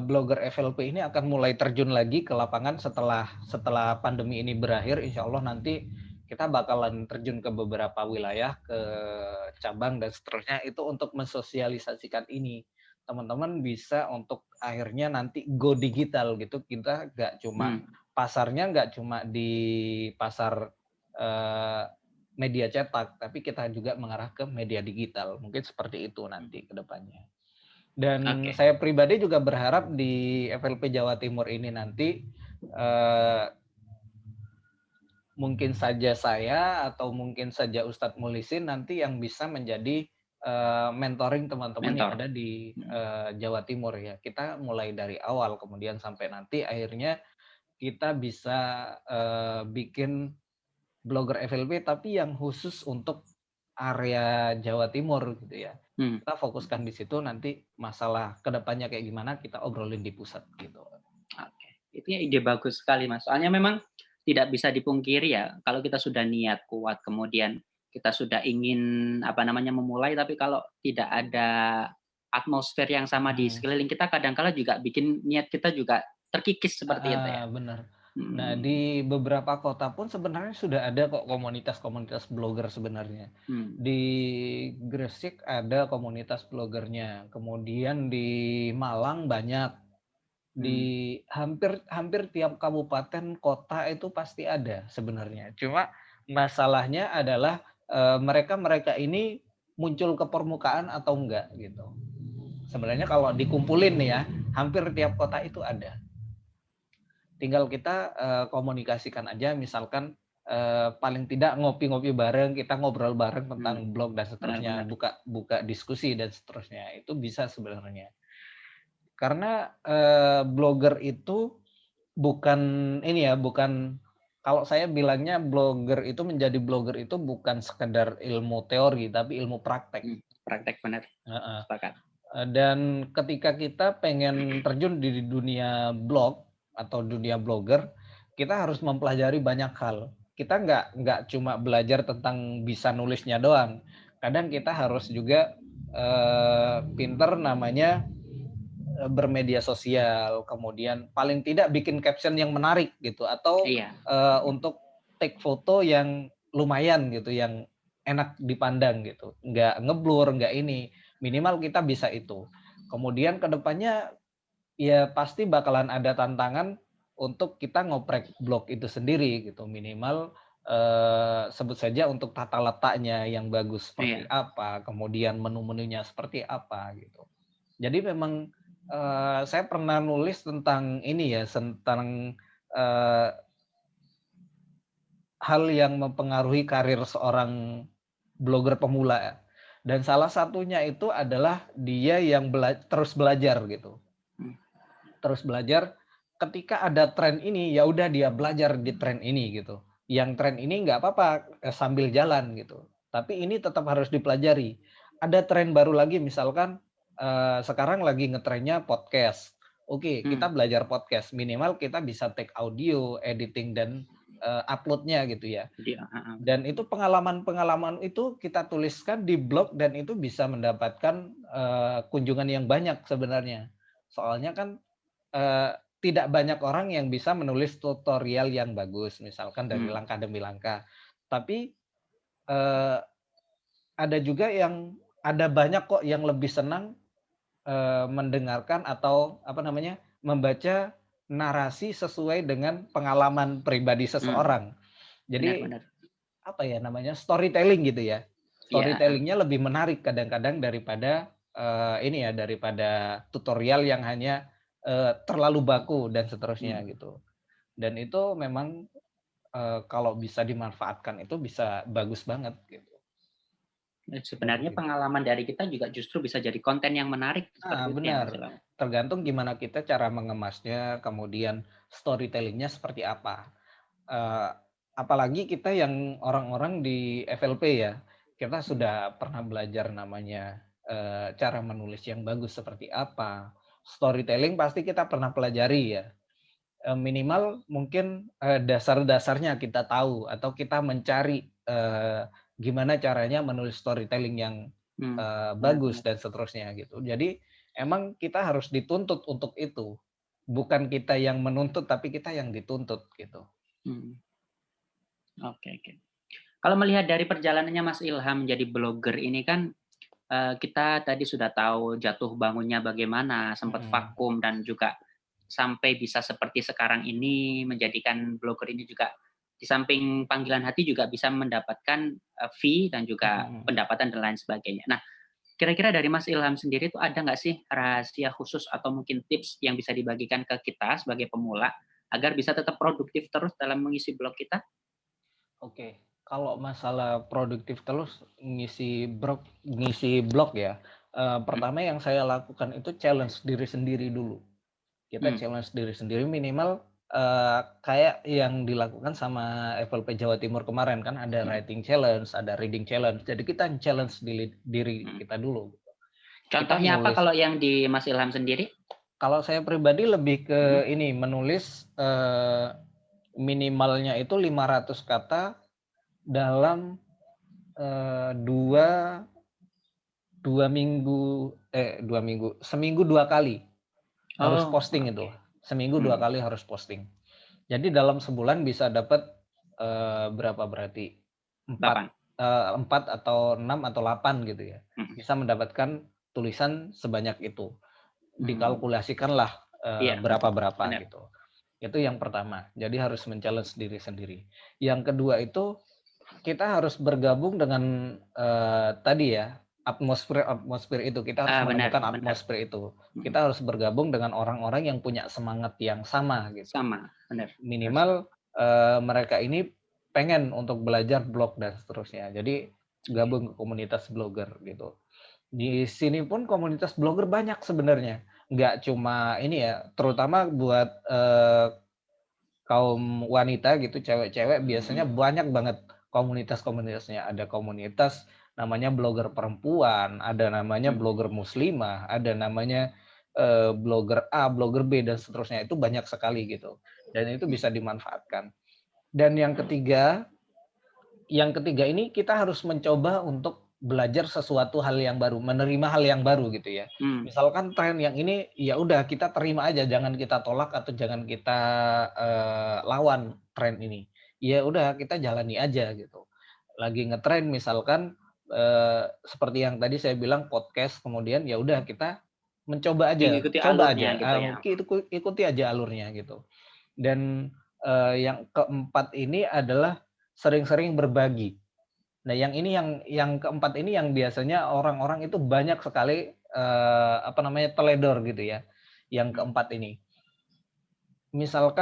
Blogger FLP ini akan mulai terjun lagi ke lapangan setelah pandemi ini berakhir, insyaallah nanti kita bakalan terjun ke beberapa wilayah, ke cabang dan seterusnya itu untuk mensosialisasikan ini. Teman-teman bisa untuk akhirnya nanti go digital gitu, kita hmm, nggak cuma di pasar, eee, media cetak, tapi kita juga mengarah ke media digital, mungkin seperti itu nanti ke depannya. Dan oke, saya pribadi juga berharap di FLP Jawa Timur ini nanti, eee, mungkin saja saya atau mungkin saja Ustadz Mulisin nanti yang bisa menjadi, mentoring teman-teman yang mentor. ada di, Hmm, Jawa Timur ya. Kita mulai dari awal kemudian sampai nanti akhirnya kita bisa, bikin blogger FLP tapi yang khusus untuk area Jawa Timur gitu ya. hmm, Kita fokuskan di situ nanti masalah kedepannya kayak gimana kita obrolin di pusat gitu. oke. Itu ya ide bagus sekali Mas. Soalnya memang tidak bisa dipungkiri ya, kalau kita sudah niat kuat, kemudian kita sudah ingin apa namanya memulai, tapi kalau tidak ada atmosfer yang sama di Mhm. sekeliling kita, kadang-kala juga bikin niat kita juga terkikis seperti itu ya. Heeh, bener. Nah, Hmm, di beberapa kota pun sebenarnya sudah ada kok komunitas-komunitas blogger sebenarnya. hmm, Di Gresik ada komunitas blogernya, kemudian di Malang banyak, di hmm. hampir hampir tiap kabupaten kota itu pasti ada sebenarnya. Cuma masalahnya adalah, mereka-mereka ini muncul ke permukaan atau enggak gitu. Sebenarnya kalau dikumpulin nih ya, hampir tiap kota itu ada. Tinggal kita, komunikasikan aja misalkan, paling tidak ngopi-ngopi bareng, kita ngobrol bareng Hmm, tentang blog dan seterusnya, benar-benar. buka buka diskusi dan seterusnya, itu bisa sebenarnya. Karena, blogger itu bukan ini ya, bukan kalau saya bilangnya blogger itu menjadi blogger itu bukan sekedar ilmu teori, tapi ilmu praktek. Praktek benar, Heeh. sepakat. Dan ketika kita pengen terjun di dunia blog atau dunia blogger, kita harus mempelajari banyak hal. Kita nggak cuma belajar tentang bisa nulisnya doang. Kadang kita harus juga, pinter namanya, bermedia sosial, kemudian paling tidak bikin caption yang menarik gitu, atau, Iya, untuk take foto yang lumayan gitu, yang enak dipandang gitu, nggak ngeblur, nggak ini, minimal kita bisa itu. Kemudian ke depannya ya pasti bakalan ada tantangan untuk kita ngoprek blog itu sendiri gitu, minimal, sebut saja untuk tata letaknya yang bagus seperti iya. apa, kemudian menu-menunya seperti apa gitu. Jadi memang, saya pernah nulis tentang ini ya, tentang, eee, hal yang mempengaruhi karir seorang blogger pemula, dan salah satunya itu adalah dia yang terus belajar gitu. Mmm, Terus belajar, ketika ada tren ini, ya udah dia belajar di tren ini gitu. Yang tren ini nggak apa-apa, sambil jalan gitu, tapi ini tetap harus dipelajari. Ada tren baru lagi misalkan, sekarang lagi ngetrennya podcast. Oke, kita hmm, belajar podcast, minimal kita bisa take audio, editing dan, upload gitu ya. jadi heeh, benar. Dan itu pengalaman-pengalaman itu kita tuliskan di blog dan itu bisa mendapatkan, kunjungan yang banyak sebenarnya. Soalnya kan, tidak banyak orang yang bisa menulis tutorial yang bagus, misalkan dari Hmm, langkah demi langkah. Tapi, eee, ada juga yang ada banyak kok yang lebih senang, mendengarkan atau apa namanya, membaca narasi sesuai dengan pengalaman pribadi hmm, seseorang. benar Jadi, benar. apa ya namanya, storytelling gitu ya. Iya, heeh, Storytelling-nya lebih menarik kadang-kadang daripada, ini ya, daripada tutorial yang hanya, terlalu baku dan seterusnya hmm, gitu. Dan itu memang, kalau bisa dimanfaatkan itu bisa bagus banget gitu. Sebenarnya Seperti itu. pengalaman dari kita juga justru bisa jadi konten yang menarik seperti itu ya Mas Benar. Ilham? Tergantung gimana kita cara mengemasnya, kemudian storytelling-nya seperti apa. Eee, Apalagi kita yang orang-orang di FLP ya, kita Mhm, sudah pernah belajar namanya, cara menulis yang bagus seperti apa, storytelling pasti kita pernah pelajari ya. Minimal mungkin, dasar-dasarnya kita tahu atau kita mencari, gimana caranya menulis storytelling yang, benar bagus benar. dan seterusnya gitu. Jadi emang kita harus dituntut untuk itu, bukan kita yang menuntut tapi kita yang dituntut gitu. Mhm, oke oke. Kalau melihat dari perjalanannya Mas Ilham menjadi blogger ini kan, kita tadi sudah tahu jatuh bangunnya bagaimana, sempat Mhm, vakum dan juga sampai bisa seperti sekarang ini menjadikan blogger ini juga di samping panggilan hati juga bisa mendapatkan, fee dan mhm juga mhm. pendapatan dan lain sebagainya. Nah, kira-kira dari Mas Ilham sendiri itu ada nggak sih rahasia khusus atau mungkin tips yang bisa dibagikan ke kita sebagai pemula, agar bisa tetap produktif terus dalam mengisi blog kita? Oke, kalau masalah produktif terus ngisi blog ya, Mhm, pertama yang saya lakukan itu challenge diri sendiri dulu. Kita mmm, challenge diri sendiri minimal, kayak yang dilakukan sama FLP Jawa Timur kemarin kan ada mhm, writing challenge, ada reading challenge. Jadi kita challenge diri mhm. kita dulu. Kita Contohnya apa nulis kalau yang di Mas Ilham sendiri? kalau saya pribadi lebih Mhm, ke ini, menulis, minimalnya itu 500 kata dalam, 2 2 minggu, seminggu 2 kali harus oh, posting itu. oke, Seminggu 2 mhm, kali harus posting. Jadi dalam sebulan bisa dapat, berapa berarti, 4 8, 4 atau 6 atau 8 gitu ya. mhm, Bisa mendapatkan tulisan sebanyak itu. mmm, Dikalkulasikanlah, iya, berapa-berapa bener, gitu. Itu yang pertama, jadi harus men-challenge diri sendiri. Yang kedua itu kita harus bergabung dengan, tadi ya, atmosfer itu, kita harus benar menemukan benar, atmosfer itu. mhm, Kita harus bergabung dengan orang-orang yang punya semangat yang sama gitu. sama, bener bener sekali, Minimal, mereka ini pengen untuk belajar blog dan seterusnya. Jadi oke, gabung ke komunitas blogger gitu. Di sini pun komunitas blogger banyak sebenarnya, nggak cuma ini ya, terutama buat, kaum wanita gitu, cewek-cewek biasanya mhm, banyak banget komunitas-komunitasnya. Ada komunitas namanya blogger perempuan, ada namanya mhm, blogger muslimah, ada namanya, blogger A, blogger B, dan seterusnya. Itu banyak sekali gitu, dan itu mhm, bisa dimanfaatkan. Dan yang ketiga ini kita harus mencoba untuk belajar sesuatu hal yang baru, menerima hal yang baru gitu ya. mmm, Misalkan tren yang ini, ya udah kita terima aja, jangan kita tolak atau jangan kita, lawan tren ini. Ya udah kita jalani aja gitu. Lagi ngetren misalkan, seperti yang tadi saya bilang podcast, kemudian ya udah kita mencoba aja, mengikuti coba alurnya aja, gitu ya? ikuti aja alurnya gitu. Dan, yang keempat ini adalah sering-sering berbagi. Nah, yang keempat ini yang biasanya orang-orang itu banyak sekali, apa namanya, teledor gitu ya, yang Mhm, keempat ini.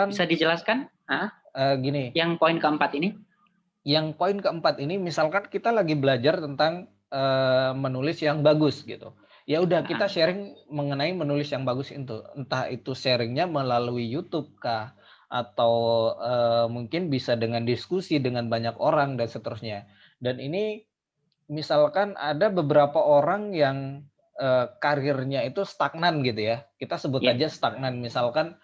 bisa Misalkan, dijelaskan? Heeh, gini, yang poin keempat ini? yang poin keempat ini misalkan kita lagi belajar tentang, menulis yang bagus gitu. Ya udah kita Heeh, sharing mengenai menulis yang bagus itu, entah itu sharing-nya melalui YouTube kah, atau, mungkin bisa dengan diskusi dengan banyak orang dan seterusnya. Dan ini misalkan ada beberapa orang yang, karirnya itu stagnan gitu ya, kita sebut iya, aja stagnan, misalkan,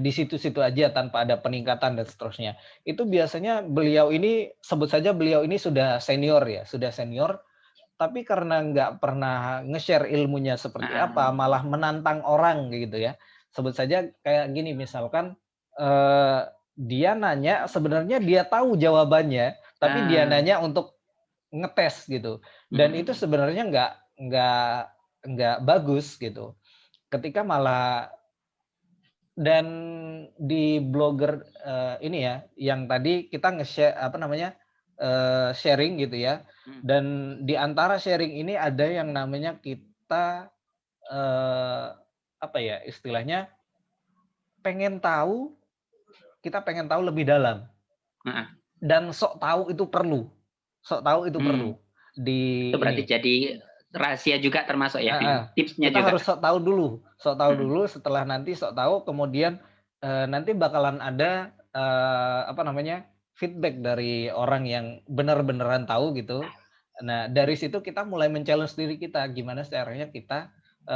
di situ-situ aja tanpa ada peningkatan dan seterusnya. Itu biasanya beliau ini, sebut saja beliau ini sudah senior ya, sudah senior, tapi karena nggak pernah nge-share ilmunya seperti apa, heeh, malah menantang orang gitu ya. Sebut saja kayak gini misalkan, eee, dia nanya sebenarnya dia tahu jawabannya, tapi dia ah, nanya untuk ngetes gitu, mhm dan itu mhm, sebenarnya nggak bagus gitu. Ketika malah dan di blogger, ini ya, yang tadi kita apa namanya, sharing gitu ya, mhm, dan di antara sharing ini ada yang namanya kita, eee, apa ya istilahnya, pengen tahu kita pengen tahu lebih dalam. Heeh. Dan sok tahu itu perlu. Sok tahu itu perlu di Itu berarti ini. jadi rahasia juga termasuk ya, Heeh. tipsnya Kita juga. harus sok tahu dulu. Sok tahu Mhm. dulu, setelah nanti sok tahu kemudian nanti bakalan ada apa namanya? Feedback dari orang yang benar-beneran tahu gitu. Nah, dari situ kita mulai men-challenge diri kita, gimana caranya kita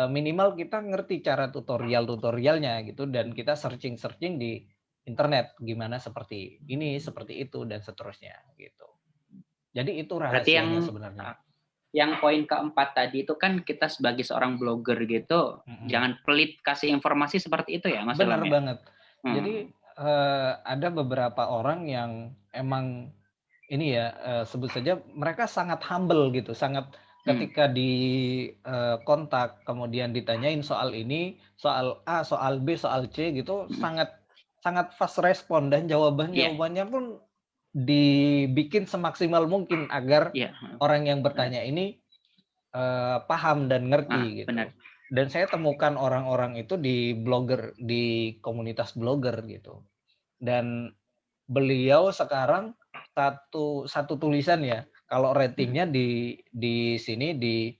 minimal kita ngerti cara tutorial-tutorialnya gitu dan kita searching-searching di internet gimana seperti ini, seperti itu dan seterusnya gitu. Jadi itu Berarti rahasianya sebenarnya. yang poin keempat tadi itu kan kita sebagai seorang blogger gitu, Mhm. jangan pelit kasih informasi seperti itu ya, Mas Ilham Bener ya? banget. Jadi, Hmm. ada beberapa orang yang emang ini ya, sebut saja mereka sangat humble gitu, sangat Hmm. ketika kontak, kemudian ditanyain soal ini, soal A, soal B, soal C gitu, Hmm. sangat sangat fast respon dan Iya, jawaban-jawabannya pun dibikin semaksimal mungkin agar iya, orang yang benar. bertanya ini paham dan ngerti Benar. gitu. Dan saya temukan orang-orang itu di blogger, di komunitas blogger gitu. Dan beliau sekarang satu satu tulisan ya, kalau Hmm. ratingnya di sini di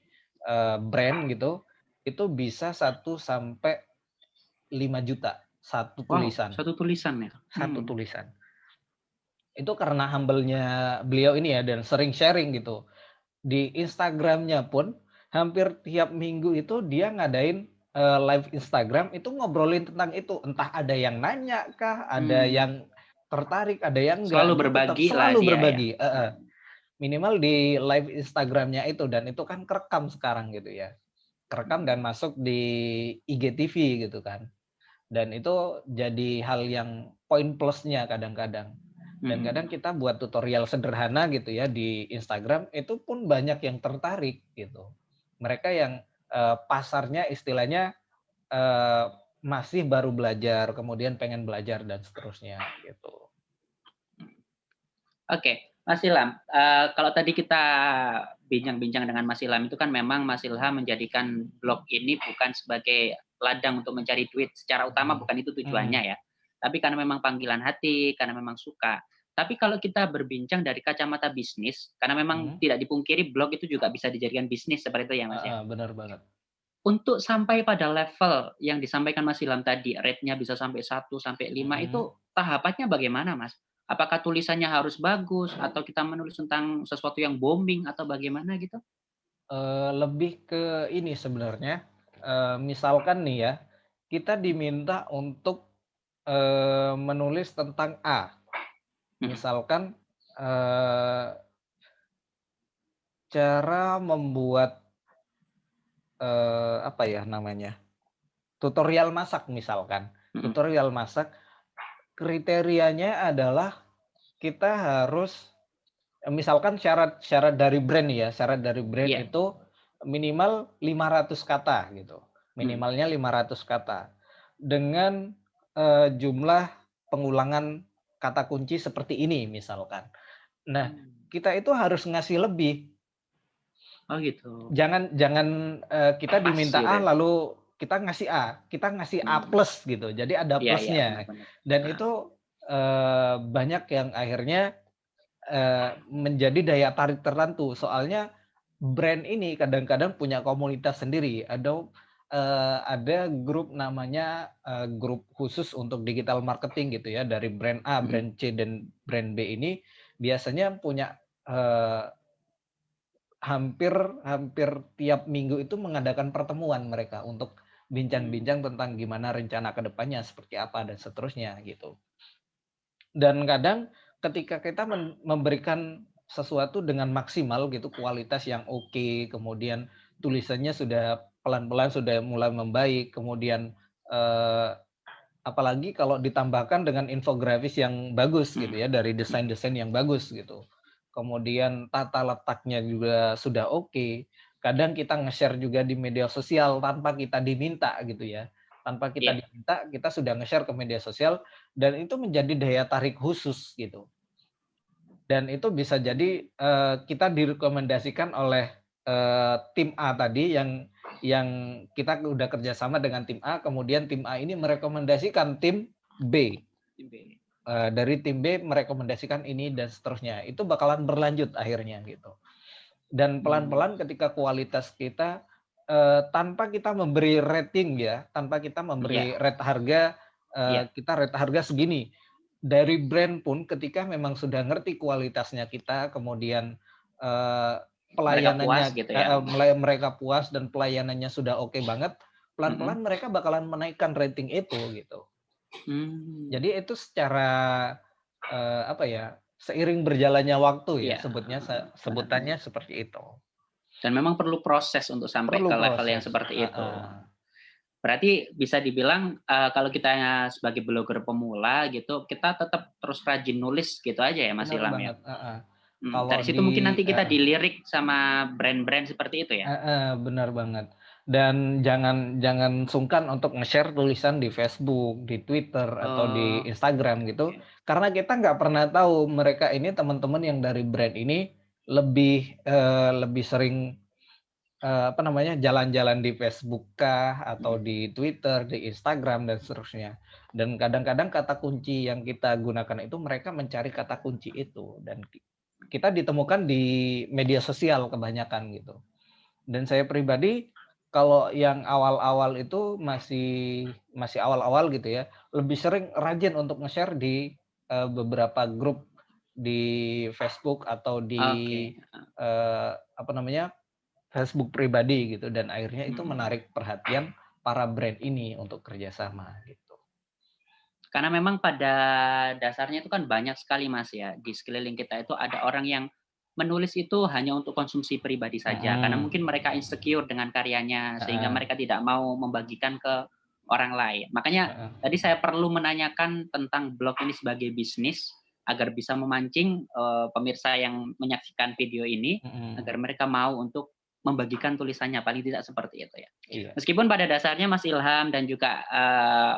brand gitu, itu bisa 1 sampai 5 juta satu Wow, tulisan, satu tulisan ya? satu tulisan. Itu karena humble-nya beliau ini ya dan sering sharing gitu. Di Instagram-nya pun hampir tiap minggu itu dia ngadain, live Instagram itu ngobrolin tentang itu. Entah ada yang nanya kah, ada Hmm. yang tertarik, ada yang Selalu enggak, dia tetap berbagi lah selalu dia ya? berbagi, heeh. Minimal di live Instagram-nya itu dan itu kan kerekam sekarang gitu ya. Kerekam dan masuk di IGTV gitu kan. Dan itu jadi hal yang poin plusnya kadang-kadang. Dan Hmm. kadang kita buat tutorial sederhana gitu ya di Instagram, itu pun banyak yang tertarik gitu. Mereka yang, pasarnya istilahnya, eee, masih baru belajar, kemudian pengen belajar dan seterusnya gitu. Oke, Mas Ilham, kalau tadi kita bincang-bincang dengan Mas Ilham itu kan memang Mas Ilham menjadikan blog ini bukan sebagai ladang untuk mencari duit secara utama, Mhm, bukan itu mhm, tujuannya ya. Tapi karena memang panggilan hati, karena memang suka. Tapi kalau kita berbincang dari kacamata bisnis, karena memang mhm, tidak dipungkiri blog itu juga bisa dijadikan bisnis seperti itu ya Mas ya. heeh, bener banget. Untuk sampai pada level yang disampaikan Mas Ilham tadi, rate-nya bisa sampai 1 sampai 5 Mhm. itu tahapannya bagaimana, Mas? Apakah tulisannya harus bagus atau kita menulis tentang sesuatu yang booming atau bagaimana gitu? Lebih ke ini sebenarnya, misalkan nih ya, kita diminta untuk, menulis tentang A. Mhm. Misalkan, eee, cara membuat, apa ya namanya, tutorial masak misalkan. Mhm. Tutorial masak, kriterianya adalah kita harus misalkan syarat-syarat dari brand ya, syarat dari brand Iya. itu minimal 500 kata gitu, Mhm. minimalnya 500 kata. Dengan, jumlah pengulangan kata kunci seperti ini misalkan. Nah, Mmm. kita itu harus ngasih lebih. Oh gitu. Jangan jangan, kita Pas diminta gitu A ya? lalu kita ngasih A, kita ngasih A Mmm. plus gitu, jadi ada Iya, iya, benar, plusnya. benar. Dan Heeh. itu, banyak yang akhirnya, menjadi daya tarik tertentu. Soalnya brand ini kadang-kadang punya komunitas sendiri, ada grup namanya, grup khusus untuk digital marketing gitu ya, dari brand A, Mhm. brand C, dan brand B ini biasanya punya, eee hampir hampir tiap minggu itu mengadakan pertemuan mereka untuk Mmm. bincang-bincang tentang gimana rencana ke depannya, seperti apa dan seterusnya gitu. Dan kadang ketika kita memberikan sesuatu dengan maksimal gitu, kualitas yang oke, kemudian tulisannya sudah pelan-pelan sudah mulai membaik, kemudian, eee, apalagi kalau ditambahkan dengan infografis yang bagus gitu Mhm. ya, dari Mhm. desain-desain yang bagus gitu. Kemudian tata letaknya juga sudah oke. Kadang kita nge-share juga di media sosial tanpa kita diminta gitu ya. Tanpa kita Iya. diminta, kita sudah nge-share ke media sosial dan itu menjadi daya tarik khusus gitu. Dan itu bisa jadi, kita direkomendasikan oleh, tim A tadi yang kita udah kerjasama dengan tim A, kemudian tim A ini merekomendasikan tim B. Tim B. dari tim B merekomendasikan ini dan seterusnya. Itu bakalan berlanjut akhirnya gitu. Dan pelan-pelan ketika kualitas kita, tanpa kita memberi rating ya, tanpa kita memberi Iya, rate harga, iya. kita rate harga segini. Dari brand pun ketika memang sudah ngerti kualitasnya kita, kemudian, eee, Mereka puas pelayanannya gitu ya? mereka puas dan pelayanannya sudah oke banget, Mhm. pelan-pelan mereka bakalan menaikkan rating itu gitu. Mmm, Jadi itu secara, apa ya, seiring berjalannya waktu ya iya, benar benar. sebutannya seperti itu. Dan memang perlu proses untuk sampai Perlu ke level yang proses, seperti itu. heeh, Berarti bisa dibilang, kalau kita sebagai blogger pemula gitu, kita tetap terus rajin nulis gitu aja ya, Mas bener Ilham ya? banget, heeh. Dari Kalau situ mungkin di nanti kita dilirik sama brand-brand seperti itu ya? bener banget. Dan jangan jangan sungkan untuk nge-share tulisan di Facebook, di Twitter, atau di Oh, Instagram gitu, oke. karena kita nggak pernah tahu mereka ini teman-teman yang dari brand ini lebih sering apa namanya, jalan-jalan di Facebook kah, atau Mhm, di Twitter, di Instagram, dan seterusnya. Dan kadang-kadang kata kunci yang kita gunakan itu mereka mencari kata kunci itu, dan kita ditemukan di media sosial kebanyakan gitu. Dan saya pribadi, kalau yang awal-awal itu masih masih awal-awal gitu ya, lebih sering rajin untuk nge-share di, beberapa grup di Facebook atau oke, di, apa namanya, Facebook pribadi gitu, dan akhirnya itu mhm. menarik perhatian para brand ini untuk kerjasama gitu. Karena memang pada dasarnya itu kan banyak sekali Mas ya, di sekeliling kita itu ada orang yang menulis itu hanya untuk konsumsi pribadi saja, karena Mhm, mungkin mereka insecure dengan karyanya, sehingga heeh, mereka tidak mau membagikan ke orang lain. Makanya heeh, tadi saya perlu menanyakan tentang blog ini sebagai bisnis, agar bisa memancing, pemirsa yang menyaksikan video ini, mhm, agar mereka mau untuk membagikan tulisannya, paling tidak seperti itu ya. iya, Meskipun pada dasarnya Mas Ilham dan juga,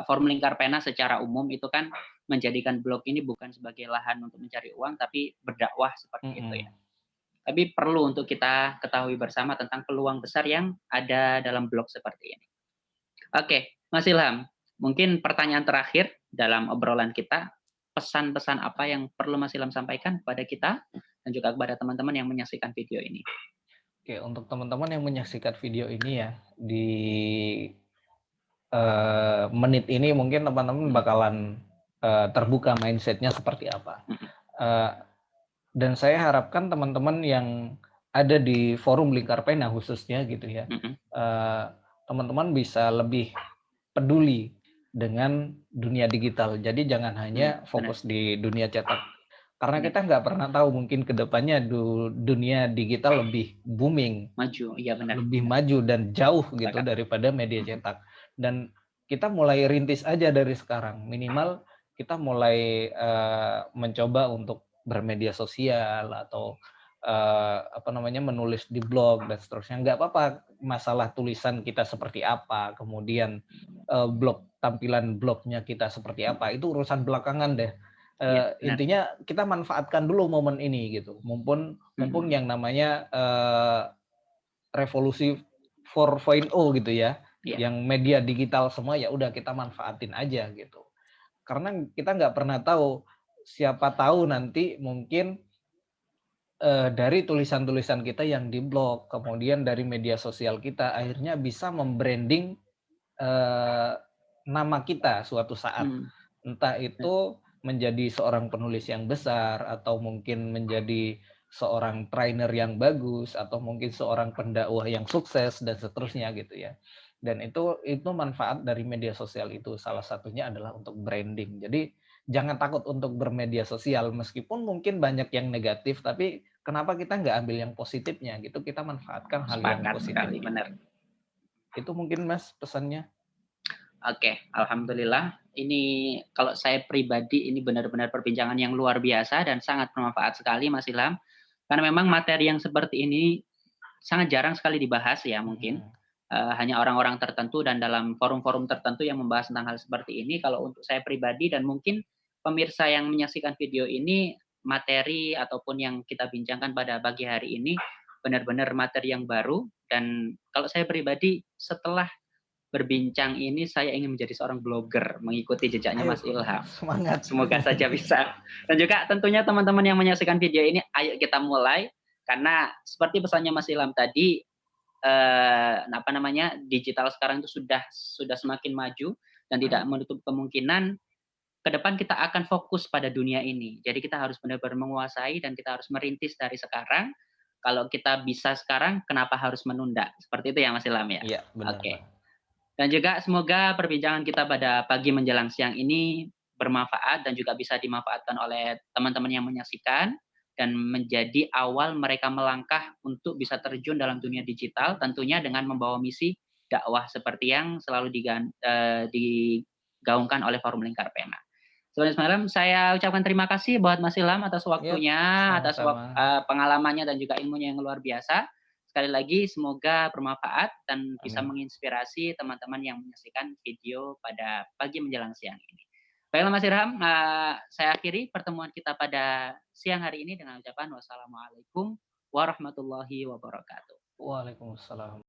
Forum Lingkar Pena secara umum itu kan menjadikan blog ini bukan sebagai lahan untuk mencari uang, tapi berdakwah seperti itu ya. mhm. Tapi perlu untuk kita ketahui bersama tentang peluang besar yang ada dalam blog seperti ini. Oke, Mas Ilham, mungkin pertanyaan terakhir dalam obrolan kita, pesan-pesan apa yang perlu Mas Ilham sampaikan kepada kita dan juga kepada teman-teman yang menyaksikan video ini? Oke, untuk teman-teman yang menyaksikan video ini ya, di, menit ini mungkin teman-teman Mhm, bakalan, terbuka mindset-nya seperti apa. mhm, Eee, dan saya harapkan teman-teman yang ada di forum Lingkar Pena khususnya gitu ya, mhm, eee, teman-teman bisa lebih peduli dengan dunia digital. Jadi jangan hanya benar fokus di dunia cetak. Karena benar, kita nggak pernah tahu mungkin ke depannya dunia digital lebih booming, maju, iya benar lebih benar, maju dan jauh gitu sepakat. daripada media Mhm, cetak. Dan kita mulai rintis aja dari sekarang. Minimal kita mulai, mencoba untuk bermedia sosial atau, apa namanya, menulis di blog dan seterusnya. Nggak apa-apa masalah tulisan kita seperti apa, kemudian, tampilan blognya kita seperti apa, itu urusan belakangan deh. iya benar, Intinya kita manfaatkan dulu momen ini gitu. Mumpung mumpung mhm, yang namanya, revolusi 4.0 gitu ya, iya, yang media digital semua, ya udah kita manfaatin aja gitu. Karena kita nggak pernah tahu, siapa tahu nanti mungkin, dari tulisan-tulisan kita yang di blog, kemudian dari media sosial kita, akhirnya bisa mem-branding, eee, nama kita suatu saat. mhm, Entah bener, itu menjadi seorang penulis yang besar, atau mungkin menjadi seorang trainer yang bagus, atau mungkin seorang pendakwah yang sukses, dan iya, seterusnya gitu ya. Dan itu manfaat dari media sosial itu, salah satunya adalah untuk branding. Jadi jangan takut untuk bermedia sosial, meskipun mungkin banyak yang negatif, tapi kenapa kita nggak ambil yang positifnya gitu, kita manfaatkan hal yang sepakat sekali, positifnya. benar. Itu mungkin Mas pesannya. Oke, alhamdulillah. Ini kalau saya pribadi ini benar-benar perbincangan yang luar biasa dan sangat bermanfaat sekali, Mas Ilham. Karena memang materi yang seperti ini sangat jarang sekali dibahas ya mungkin. Mhm, Hanya orang-orang tertentu dan dalam forum-forum tertentu yang membahas tentang hal seperti ini. Kalau untuk saya pribadi dan mungkin pemirsa yang menyaksikan video ini, materi ataupun yang kita bincangkan pada pagi hari ini benar-benar materi yang baru dan kalau saya pribadi setelah berbincang ini saya ingin menjadi seorang blogger, mengikuti jejaknya Ayo, Mas Ilham. semangat. Semoga saja bisa. Dan juga tentunya teman-teman yang menyaksikan video ini, ayo kita mulai. Karena seperti pesannya Mas Ilham tadi, digital sekarang itu sudah semakin maju dan tidak menutup kemungkinan ke depan kita akan fokus pada dunia ini. Jadi kita harus benar-benar menguasai dan kita harus merintis dari sekarang. Kalau kita bisa sekarang, kenapa harus menunda? Seperti itu ya Mas Ilham ya? Iya, benar, Bang. Oke. Dan juga semoga perbincangan kita pada pagi menjelang siang ini bermanfaat dan juga bisa dimanfaatkan oleh teman-teman yang menyaksikan dan menjadi awal mereka melangkah untuk bisa terjun dalam dunia digital, tentunya dengan membawa misi dakwah seperti yang selalu digaungkan oleh Forum Lingkar Pena. Sebelum saya ucapkan terima kasih buat Mas Ilham atas Yap, waktunya, atas sama-sama. pengalamannya dan juga ilmunya yang luar biasa. Sekali lagi semoga bermanfaat dan bisa Amin. menginspirasi teman-teman yang menyaksikan video pada pagi menjelang siang ini. Baiklah Mas Ilham, saya akhiri pertemuan kita pada siang hari ini dengan ucapan wassalamualaikum warahmatullahi wabarakatuh. Waalaikumsalam.